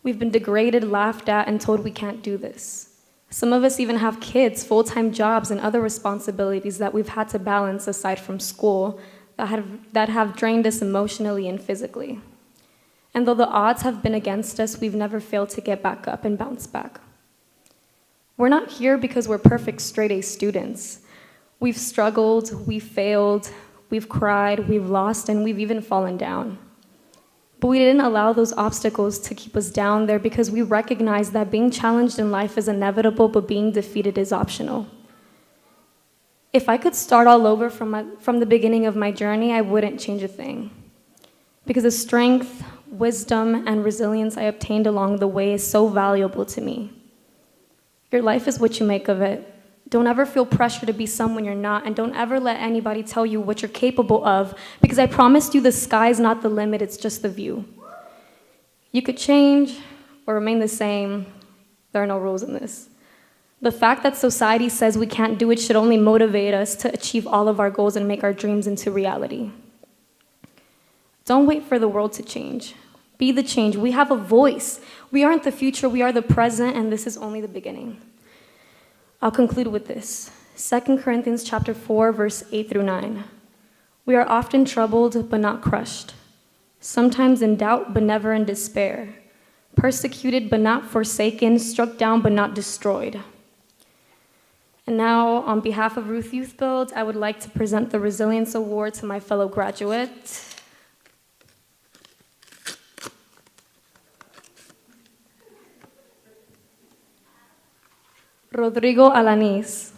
We've been degraded, laughed at, and told we can't do this. Some of us even have kids, full-time jobs, and other responsibilities that we've had to balance aside from school that have drained us emotionally and physically. And though the odds have been against us, we've never failed to get back up and bounce back. We're not here because we're perfect straight-A students. We've struggled, we've failed, we've cried, we've lost, and we've even fallen down. But we didn't allow those obstacles to keep us down there because we recognize that being challenged in life is inevitable, but being defeated is optional. If I could start all over from the beginning of my journey, I wouldn't change a thing. Because the strength, wisdom, and resilience I obtained along the way is so valuable to me. Your life is what you make of it. Don't ever feel pressure to be someone you're not, and don't ever let anybody tell you what you're capable of, because I promised you the sky's not the limit, it's just the view. You could change or remain the same. There are no rules in this. The fact that society says we can't do it should only motivate us to achieve all of our goals and make our dreams into reality. Don't wait for the world to change. Be the change. We have a voice. We aren't the future, we are the present, and this is only the beginning. I'll conclude with this. 2 Corinthians chapter 4, verse 8 through 9. We are often troubled, but not crushed. Sometimes in doubt, but never in despair. Persecuted, but not forsaken. Struck down, but not destroyed. And now, on behalf of RUTH YouthBuild, I would like to present the Resilience Award to my fellow graduate. Rodrigo Alanis.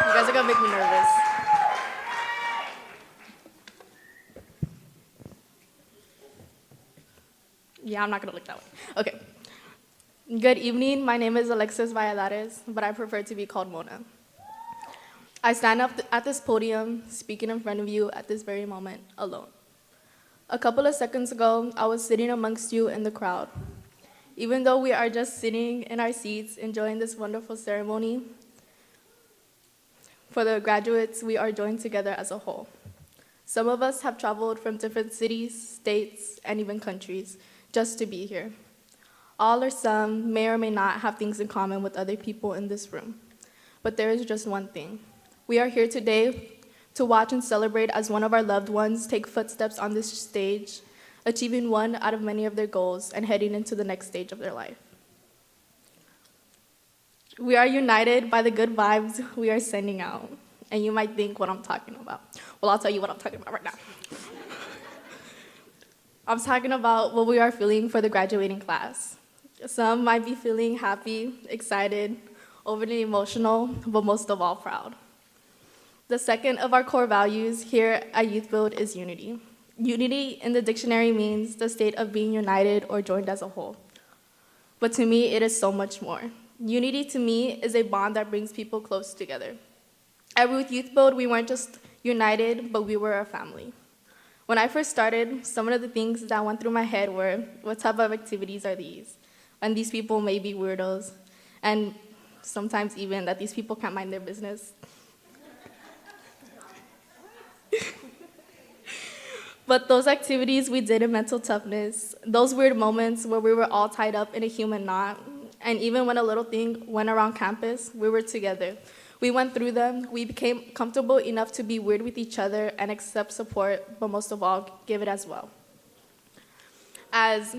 You guys are gonna make me nervous. Yeah, I'm not gonna look that way. Okay. Good evening. My name is Alexis Valladares, but I prefer to be called Mona. I stand up at this podium, speaking in front of you at this very moment, alone. A couple of seconds ago, I was sitting amongst you in the crowd. Even though we are just sitting in our seats, enjoying this wonderful ceremony, for the graduates, we are joined together as a whole. Some of us have traveled from different cities, states, and even countries just to be here. All or some may or may not have things in common with other people in this room. But there is just one thing. We are here today to watch and celebrate as one of our loved ones take footsteps on this stage, achieving one out of many of their goals and heading into the next stage of their life. We are united by the good vibes we are sending out. And you might think what I'm talking about. Well, I'll tell you what I'm talking about right now. I'm talking about what we are feeling for the graduating class. Some might be feeling happy, excited, overly emotional, but most of all proud. The second of our core values here at YouthBuild is unity. Unity in the dictionary means the state of being united or joined as a whole. But to me, it is so much more. Unity to me is a bond that brings people close together. At RUTH YouthBuild, we weren't just united, but we were a family. When I first started, some of the things that went through my head were, what type of activities are these? And these people may be weirdos, and sometimes even that these people can't mind their business. But those activities we did in mental toughness, those weird moments where we were all tied up in a human knot, and even when a little thing went around campus, we were together. We went through them, we became comfortable enough to be weird with each other and accept support, but most of all, give it as well. As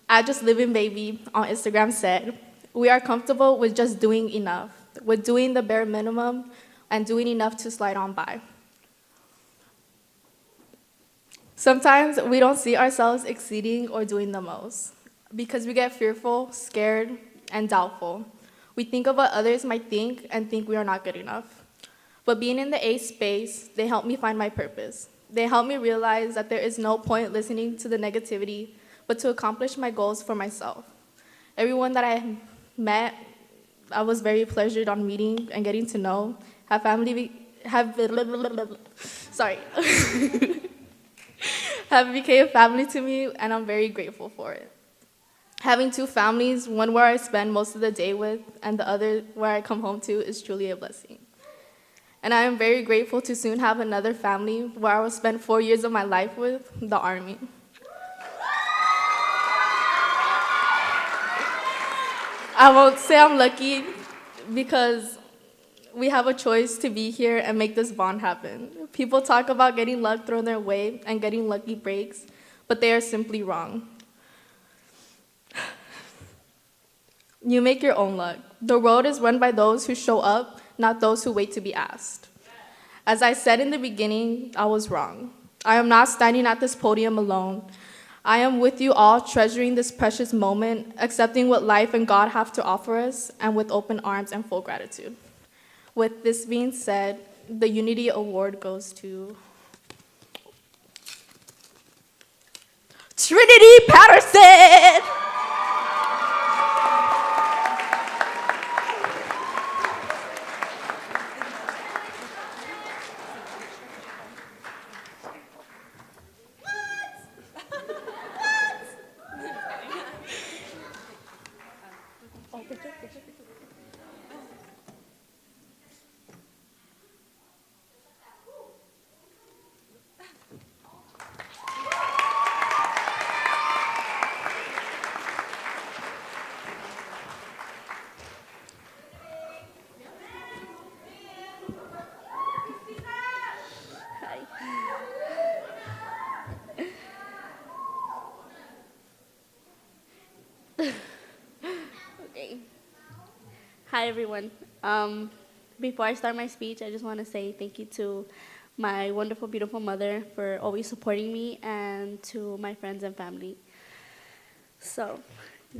I Just Living Baby on Instagram said, we are comfortable with just doing enough, with doing the bare minimum and doing enough to slide on by. Sometimes we don't see ourselves exceeding or doing the most because we get fearful, scared, and doubtful. We think of what others might think and think we are not good enough. But being in the A space, they help me find my purpose. They help me realize that there is no point listening to the negativity, but to accomplish my goals for myself. Everyone that I met, I was very pleasured on meeting and getting to know, have became family to me, and I'm very grateful for it. Having two families, one where I spend most of the day with, and the other where I come home to, is truly a blessing. And I am very grateful to soon have another family where I will spend 4 years of my life with, the Army. I won't say I'm lucky, because we have a choice to be here and make this bond happen. People talk about getting luck thrown their way and getting lucky breaks, but they are simply wrong. You make your own luck. The world is run by those who show up, not those who wait to be asked. As I said in the beginning, I was wrong. I am not standing at this podium alone. I am with you all, treasuring this precious moment, accepting what life and God have to offer us, and with open arms and full gratitude. With this being said, the Unity Award goes to Trinity Patterson! Okay. Hi, everyone. Before I start my speech, I just want to say thank you to my wonderful, beautiful mother for always supporting me, and to my friends and family. So,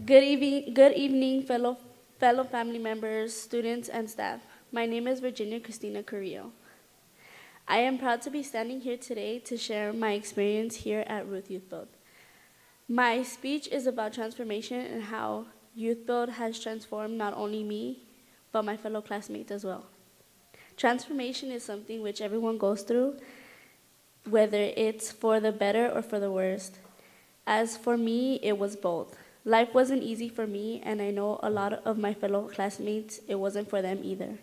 good evening, fellow family members, students, and staff. My name is Virginia Christina Carrillo. I am proud to be standing here today to share my experience here at RUTH YouthBuild. My speech is about transformation and how YouthBuild has transformed not only me, but my fellow classmates as well. Transformation is something which everyone goes through, whether it's for the better or for the worst. As for me, it was both. Life wasn't easy for me, and I know a lot of my fellow classmates, it wasn't for them either.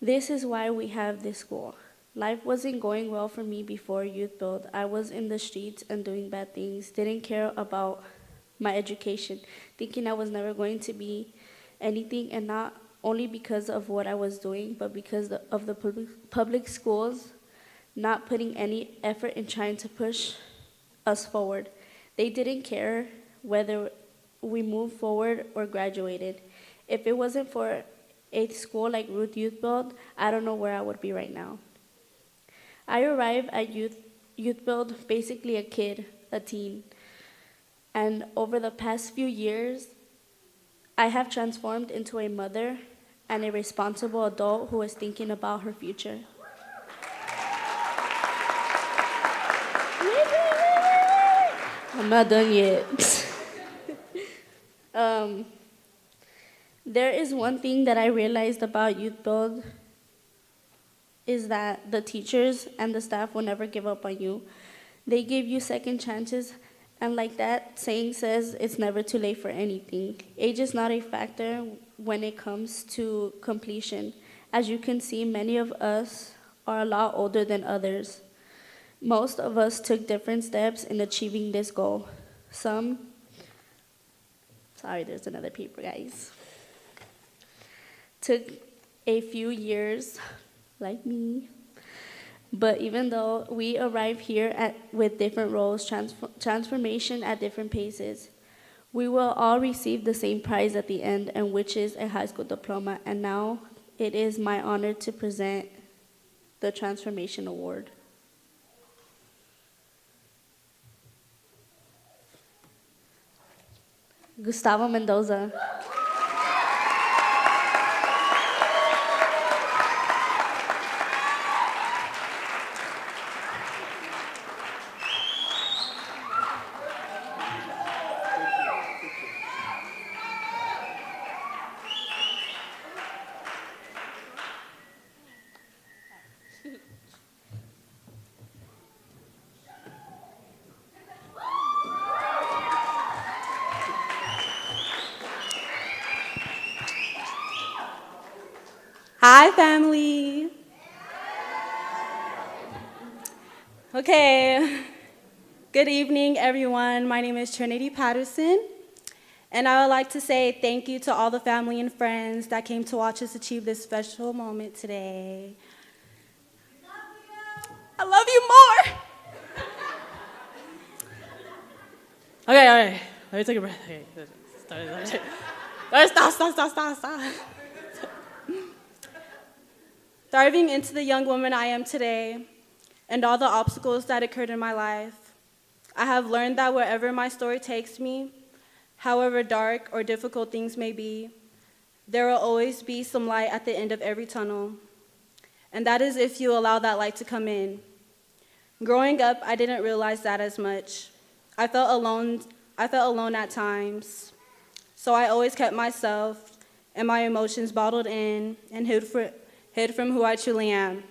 This is why we have this school. Life wasn't going well for me before YouthBuild. I was in the streets and doing bad things, didn't care about my education, thinking I was never going to be anything, and not only because of what I was doing, but because of the public schools not putting any effort in trying to push us forward. They didn't care whether we moved forward or graduated. If it wasn't for a school like RUTH YouthBuild, I don't know where I would be right now. I arrived at YouthBuild basically a kid, a teen. And over the past few years, I have transformed into a mother and a responsible adult who is thinking about her future. I'm not done yet. There is one thing that I realized about YouthBuild is that the teachers and the staff will never give up on you. They give you second chances, and like that saying says, it's never too late for anything. Age is not a factor when it comes to completion. As you can see, many of us are a lot older than others. Most of us took different steps in achieving this goal. Sorry, there's another paper, guys. Took a few years, like me. But even though we arrive here with different roles, transformation at different paces, we will all receive the same prize at the end, and which is a high school diploma. And now it is my honor to present the Transformation Award. Gustavo Mendoza. Hi, family. Okay. Good evening, everyone. My name is Trinity Patterson, And I would like to say thank you to all the family and friends that came to watch us achieve this special moment today. I love you more. Okay, all right. Let me take a breath. Okay, stop. Diving into the young woman I am today and all the obstacles that occurred in my life, I have learned that wherever my story takes me, however dark or difficult things may be, there will always be some light at the end of every tunnel. And that is if you allow that light to come in. Growing up, I didn't realize that as much. I felt alone at times. So I always kept myself and my emotions bottled in and hid from who I truly am.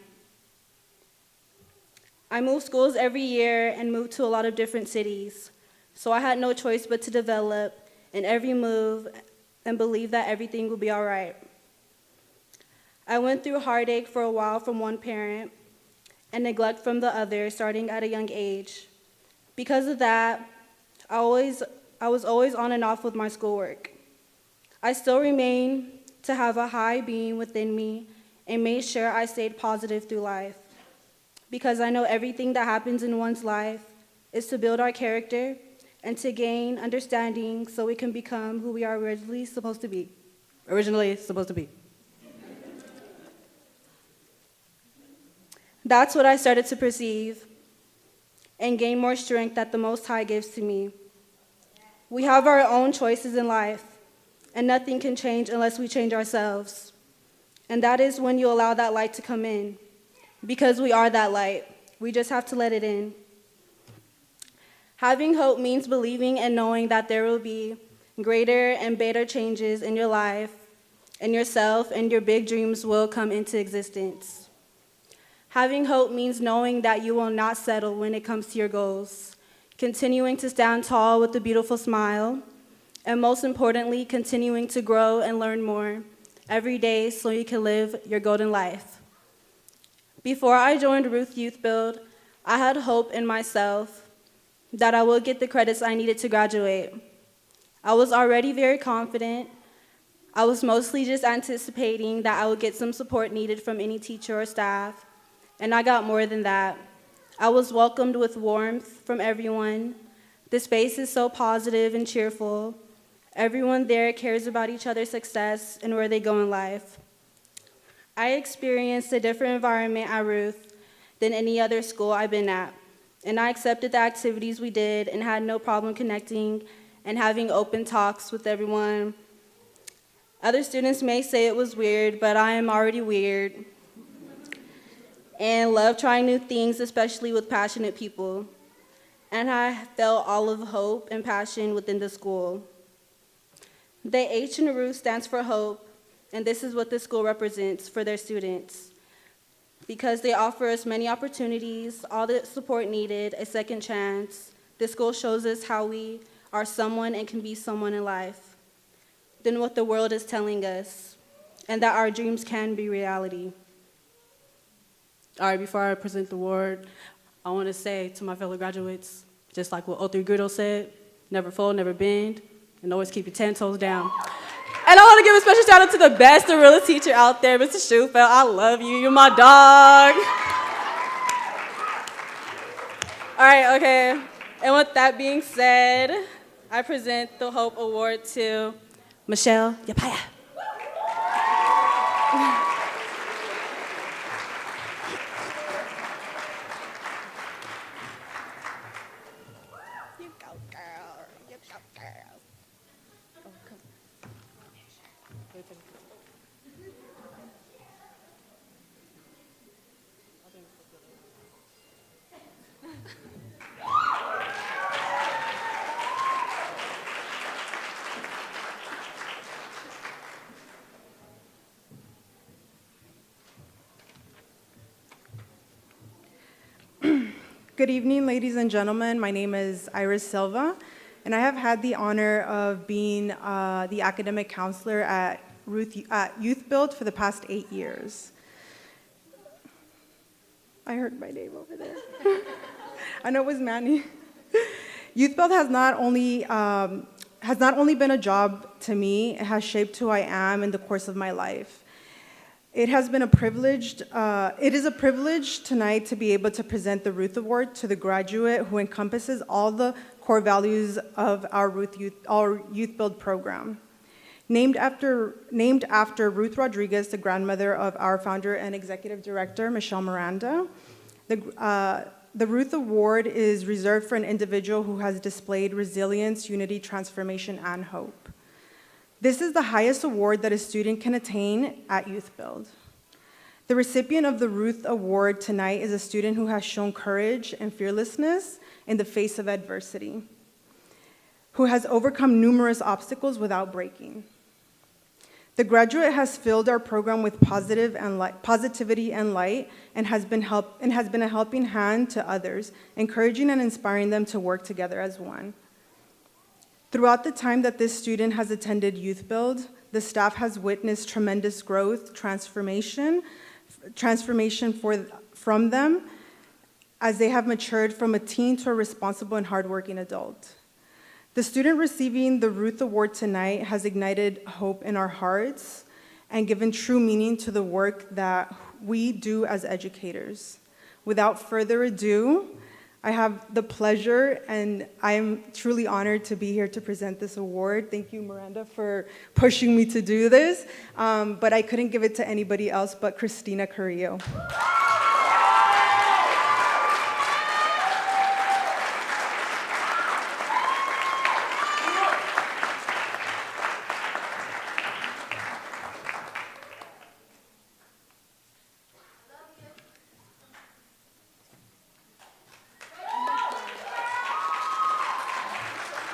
I moved schools every year and moved to a lot of different cities. So I had no choice but to develop in every move and believe that everything would be all right. I went through heartache for a while from one parent and neglect from the other starting at a young age. Because of that, I was always on and off with my schoolwork. I still remain to have a high being within me and made sure I stayed positive through life. Because I know everything that happens in one's life is to build our character and to gain understanding so we can become who we are originally supposed to be. That's what I started to perceive and gain more strength that the Most High gives to me. We have our own choices in life, and nothing can change unless we change ourselves. And that is when you allow that light to come in, because we are that light. We just have to let it in. Having hope means believing and knowing that there will be greater and better changes in your life, and yourself and your big dreams will come into existence. Having hope means knowing that you will not settle when it comes to your goals, continuing to stand tall with a beautiful smile, and most importantly, continuing to grow and learn more every day so you can live your golden life. Before I joined RUTH YouthBuild, I had hope in myself that I would get the credits I needed to graduate. I was already very confident. I was mostly just anticipating that I would get some support needed from any teacher or staff, and I got more than that. I was welcomed with warmth from everyone. The space is so positive and cheerful. Everyone there cares about each other's success and where they go in life. I experienced a different environment at RUTH than any other school I've been at, and I accepted the activities we did and had no problem connecting and having open talks with everyone. Other students may say it was weird, but I am already weird and love trying new things, especially with passionate people. And I felt all of hope and passion within the school. The H in RUTH stands for hope, and this is what the school represents for their students. Because they offer us many opportunities, all the support needed, a second chance, the school shows us how we are someone and can be someone in life than what the world is telling us, and that our dreams can be reality. All right, before I present the award, I want to say to my fellow graduates, just like what O3 Griddle said, never fold, never bend, and always keep your 10 toes down. And I want to give a special shout out to the best and realest teacher out there, Mr. Schufeld. I love you. You're my dog. All right, okay. And with that being said, I present the Hope Award to Michelle Yapaya. You go, girl. You go, girl. Oh, come on. Good evening, ladies and gentlemen. My name is Iris Silva, and I have had the honor of being the academic counselor at YouthBuild for the past 8 years. I heard my name over there. I know it was Manny. YouthBuild has not only has not only been a job to me, it has shaped who I am in the course of my life. It is a privilege tonight to be able to present the RUTH Award to the graduate who encompasses all the core values of our YouthBuild program. Named after Ruth Rodriguez, the grandmother of our founder and executive director, Michelle Miranda, the RUTH Award is reserved for an individual who has displayed resilience, unity, transformation, and hope. This is the highest award that a student can attain at YouthBuild. The recipient of the RUTH Award tonight is a student who has shown courage and fearlessness in the face of adversity, who has overcome numerous obstacles without breaking. The graduate has filled our program with positivity and light and has been a helping hand to others, encouraging and inspiring them to work together as one. Throughout the time that this student has attended YouthBuild, the staff has witnessed tremendous growth, transformation from them as they have matured from a teen to a responsible and hardworking adult. The student receiving the RUTH Award tonight has ignited hope in our hearts and given true meaning to the work that we do as educators. Without further ado, I have the pleasure, and I am truly honored to be here to present this award. Thank you, Miranda, for pushing me to do this, but I couldn't give it to anybody else but Christina Carrillo.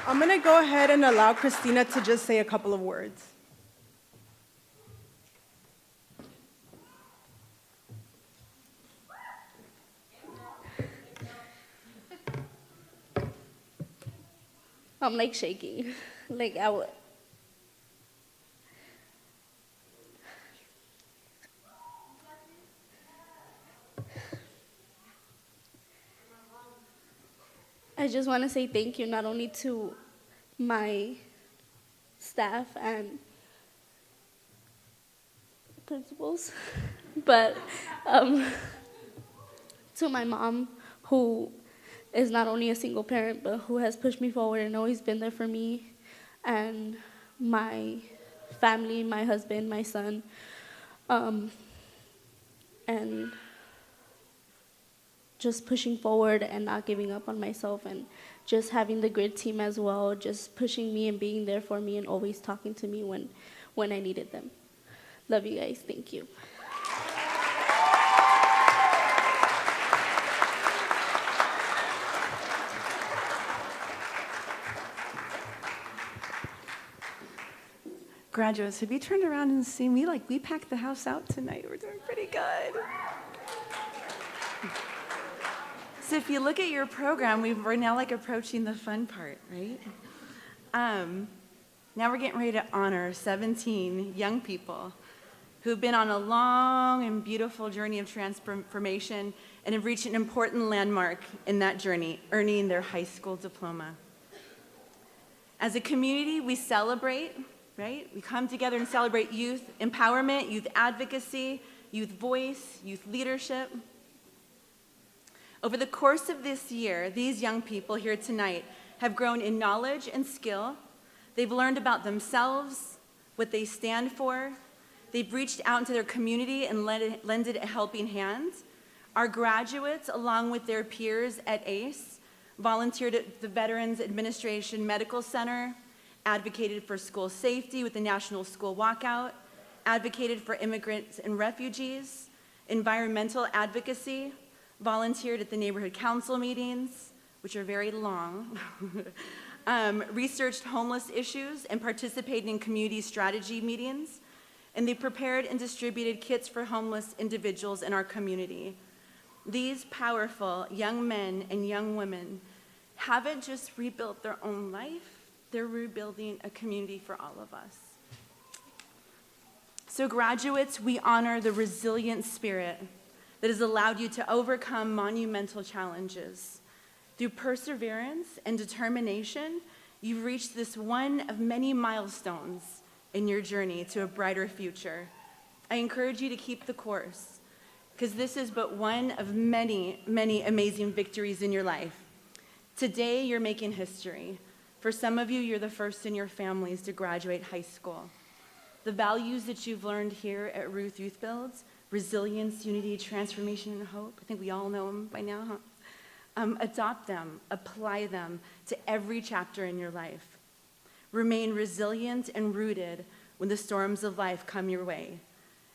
I'm going to go ahead and allow Christina to just say a couple of words. I'm like shaking, I just want to say thank you not only to my staff and principals, but to my mom, who is not only a single parent, but who has pushed me forward and always been there for me, and my family, my husband, my son, and just pushing forward and not giving up on myself, and just having the GRYD team as well, just pushing me and being there for me and always talking to me when I needed them. Love you guys. Thank you. Graduates, have you turned around and seen me? We packed the house out tonight. We're doing pretty good. So if you look at your program, we're now approaching the fun part, right? Now we're getting ready to honor 17 young people who've been on a long and beautiful journey of transformation and have reached an important landmark in that journey, earning their high school diploma. As a community, we celebrate, right? We come together and celebrate youth empowerment, youth advocacy, youth voice, youth leadership. Over the course of this year, these young people here tonight have grown in knowledge and skill. They've learned about themselves, what they stand for. They've reached out into their community and lended a helping hand. Our graduates, along with their peers at ACE, volunteered at the Veterans Administration Medical Center, advocated for school safety with the National School Walkout, advocated for immigrants and refugees, environmental advocacy, volunteered at the neighborhood council meetings, which are very long, researched homeless issues and participated in community strategy meetings, and they prepared and distributed kits for homeless individuals in our community. These powerful young men and young women haven't just rebuilt their own life, they're rebuilding a community for all of us. So graduates, we honor the resilient spirit that has allowed you to overcome monumental challenges. Through perseverance and determination, You've reached this one of many milestones in your journey to a brighter future. I encourage you to keep the course, because this is but one of many, many amazing victories in your life. Today, you're making history. For some of you, you're the first in your families to graduate high school. The values that you've learned here at RUTH YouthBuild, resilience, unity, transformation, and hope, I think we all know them by now, huh? Adopt them, apply them to every chapter in your life. Remain resilient and rooted when the storms of life come your way.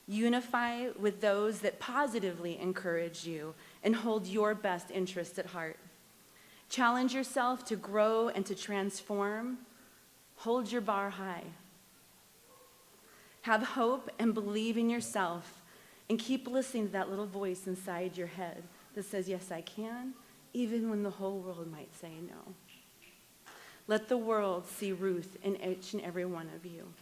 Unify with those that positively encourage you and hold your best interests at heart. Challenge yourself to grow and to transform. Hold your bar high. Have hope and believe in yourself, and keep listening to that little voice inside your head that says, yes, I can, even when the whole world might say no. Let the world see Ruth in each and every one of you.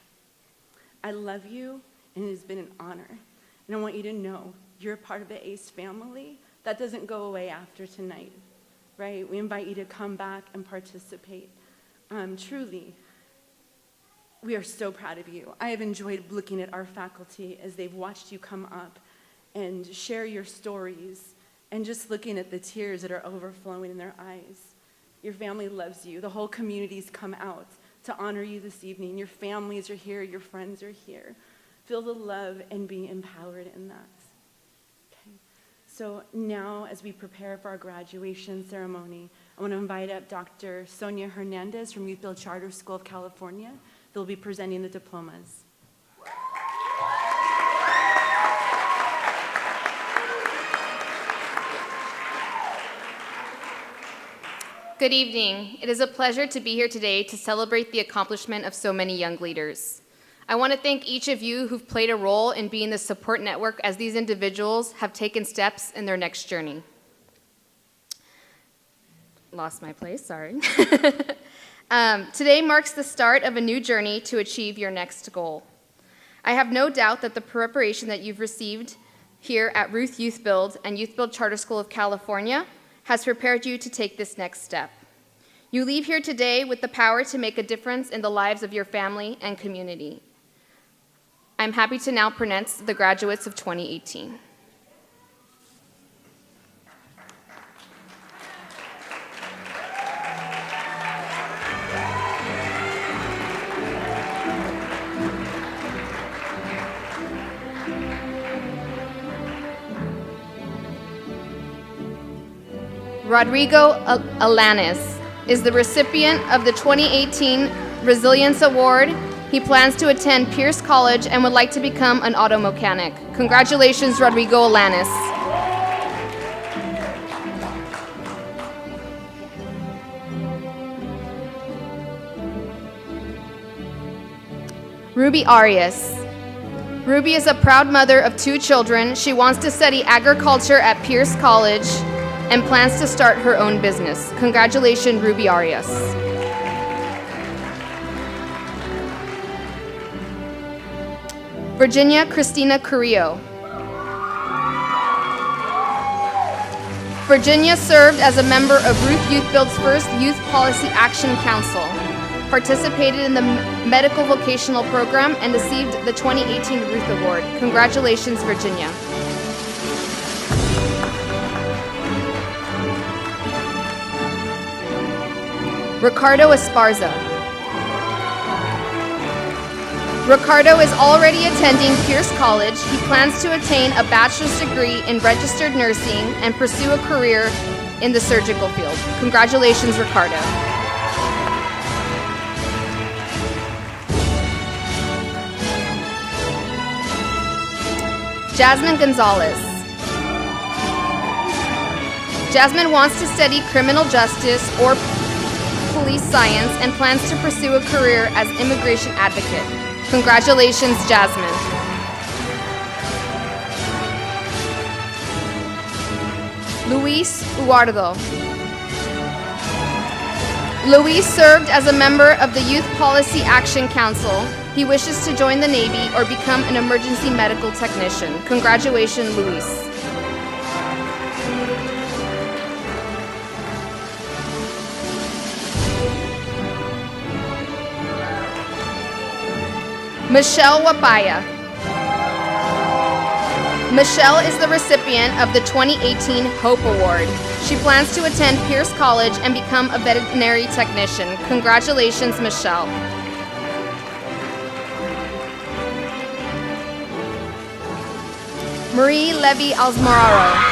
I love you, and it has been an honor. And I want you to know you're a part of the ACE family. That doesn't go away after tonight, right? We invite you to come back and participate. Truly, we are so proud of you. I have enjoyed looking at our faculty as they've watched you come up and share your stories, and just looking at the tears that are overflowing in their eyes. Your family loves you. The whole community's come out to honor you this evening. Your families are here. Your friends are here. Feel the love and be empowered in that. Okay. So now, as we prepare for our graduation ceremony, I want to invite up Dr. Sonia Hernandez from YouthBuild Charter School of California. They'll be presenting the diplomas. Good evening. It is a pleasure to be here today to celebrate the accomplishment of so many young leaders. I want to thank each of you who've played a role in being the support network as these individuals have taken steps in their next journey. Lost my place, sorry. Today marks the start of a new journey to achieve your next goal. I have no doubt that the preparation that you've received here at RUTH YouthBuild and YouthBuild Charter School of California has prepared you to take this next step. You leave here today with the power to make a difference in the lives of your family and community. I'm happy to now pronounce the graduates of 2018. Rodrigo Alanis is the recipient of the 2018 Resilience Award. He plans to attend Pierce College and would like to become an auto mechanic. Congratulations, Rodrigo Alanis. Ruby Arias. Ruby is a proud mother of 2 children. She wants to study agriculture at Pierce College and plans to start her own business. Congratulations, Ruby Arias. Virginia Christina Carrillo. Virginia served as a member of RUTH YouthBuild's first Youth Policy Action Council, participated in the medical vocational program, and received the 2018 RUTH Award. Congratulations, Virginia. Ricardo Esparza. Ricardo is already attending Pierce College. He plans to attain a bachelor's degree in registered nursing and pursue a career in the surgical field. Congratulations, Ricardo. Jasmine Gonzalez. Jasmine wants to study criminal justice or police science and plans to pursue a career as immigration advocate. Congratulations, Jasmine. Luis Uardo. Luis served as a member of the Youth Policy Action Council. He wishes to join the Navy or become an emergency medical technician. Congratulations, Luis. Michelle Wapaya. Michelle is the recipient of the 2018 Hope Award. She plans to attend Pierce College and become a veterinary technician. Congratulations, Michelle. Marie Levy Alzmararo.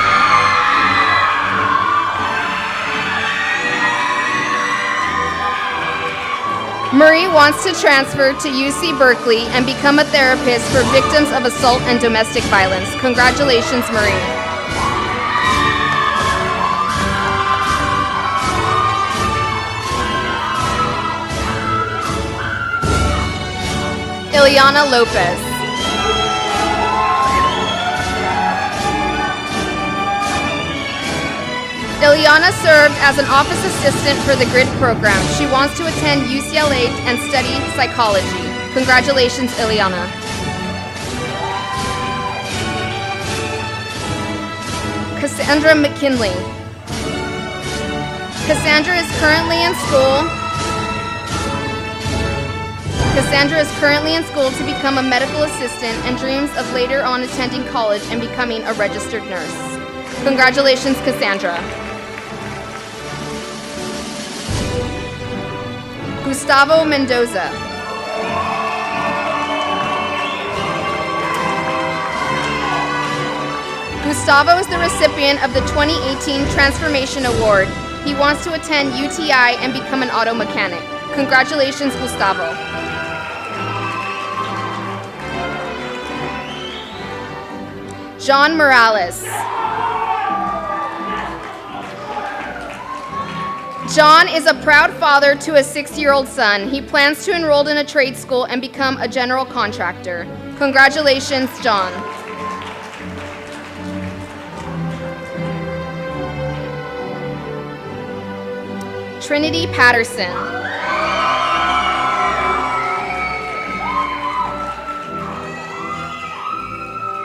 Marie wants to transfer to UC Berkeley and become a therapist for victims of assault and domestic violence. Congratulations, Marie. Ileana Lopez. Ileana served as an office assistant for the GRYD program. She wants to attend UCLA and study psychology. Congratulations, Ileana. Cassandra McKinley. Cassandra is currently in school to become a medical assistant and dreams of later on attending college and becoming a registered nurse. Congratulations, Cassandra. Gustavo Mendoza. Gustavo is the recipient of the 2018 Transformation Award. He wants to attend UTI and become an auto mechanic. Congratulations, Gustavo. John Morales. John is a proud father to a 6-year-old son. He plans to enroll in a trade school and become a general contractor. Congratulations, John. Trinity Patterson.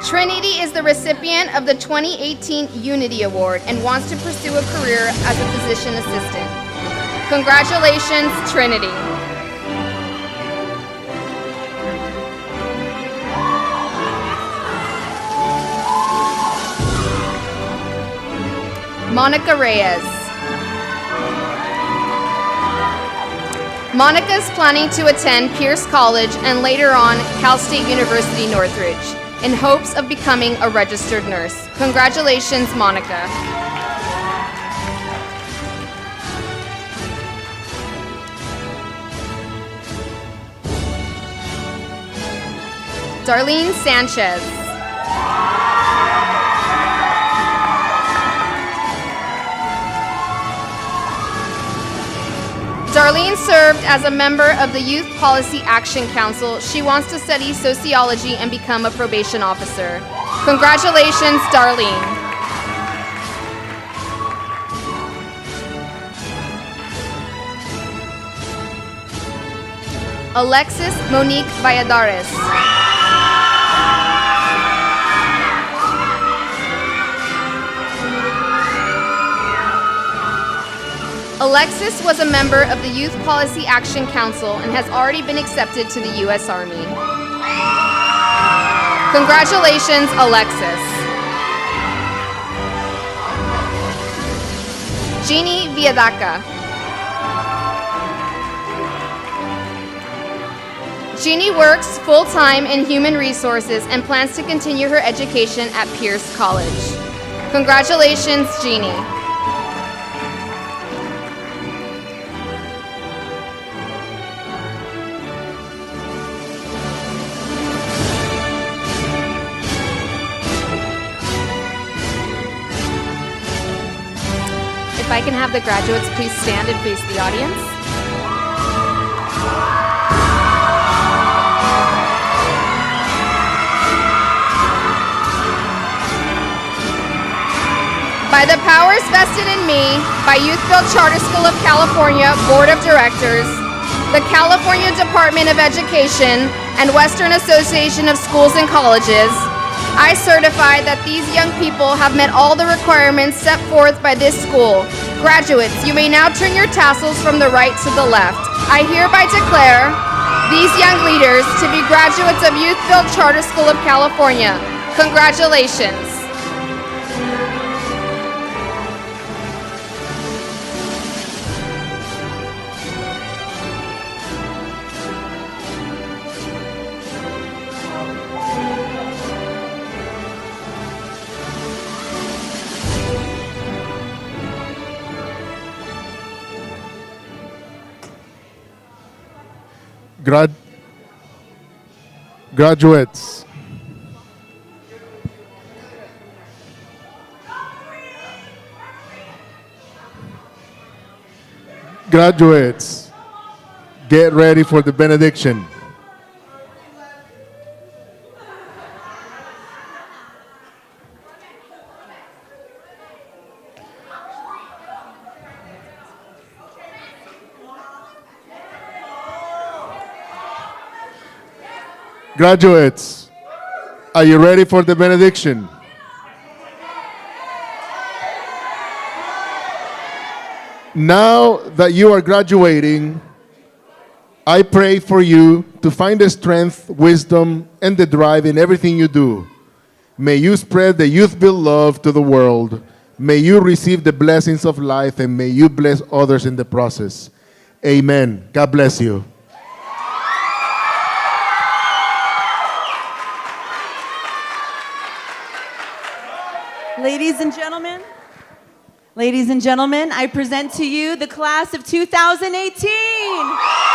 Trinity is the recipient of the 2018 Unity Award and wants to pursue a career as a physician assistant. Congratulations, Trinity. Monica Reyes. Monica is planning to attend Pierce College and later on Cal State University Northridge in hopes of becoming a registered nurse. Congratulations, Monica. Darlene Sanchez. Darlene served as a member of the Youth Policy Action Council. She wants to study sociology and become a probation officer. Congratulations, Darlene. Alexis Monique Valladares. Alexis was a member of the Youth Policy Action Council and has already been accepted to the U.S. Army. Congratulations, Alexis. Jeannie Viadaca. Jeannie works full-time in human resources and plans to continue her education at Pierce College. Congratulations, Jeannie. If I can have the graduates please stand and face the audience. By the powers vested in me by YouthBuild Charter School of California Board of Directors, the California Department of Education, and Western Association of Schools and Colleges, I certify that these young people have met all the requirements set forth by this school. Graduates, you may now turn your tassels from the right to the left. I hereby declare these young leaders to be graduates of YouthBuild Charter School of California. Congratulations. Graduates. Graduates, get ready for the benediction. Graduates, are you ready for the benediction? Now that you are graduating, I pray for you to find the strength, wisdom, and the drive in everything you do. May you spread the YouthBuild love to the world. May you receive the blessings of life, and may you bless others in the process. Amen. God bless you. Ladies and gentlemen, I present to you the class of 2018.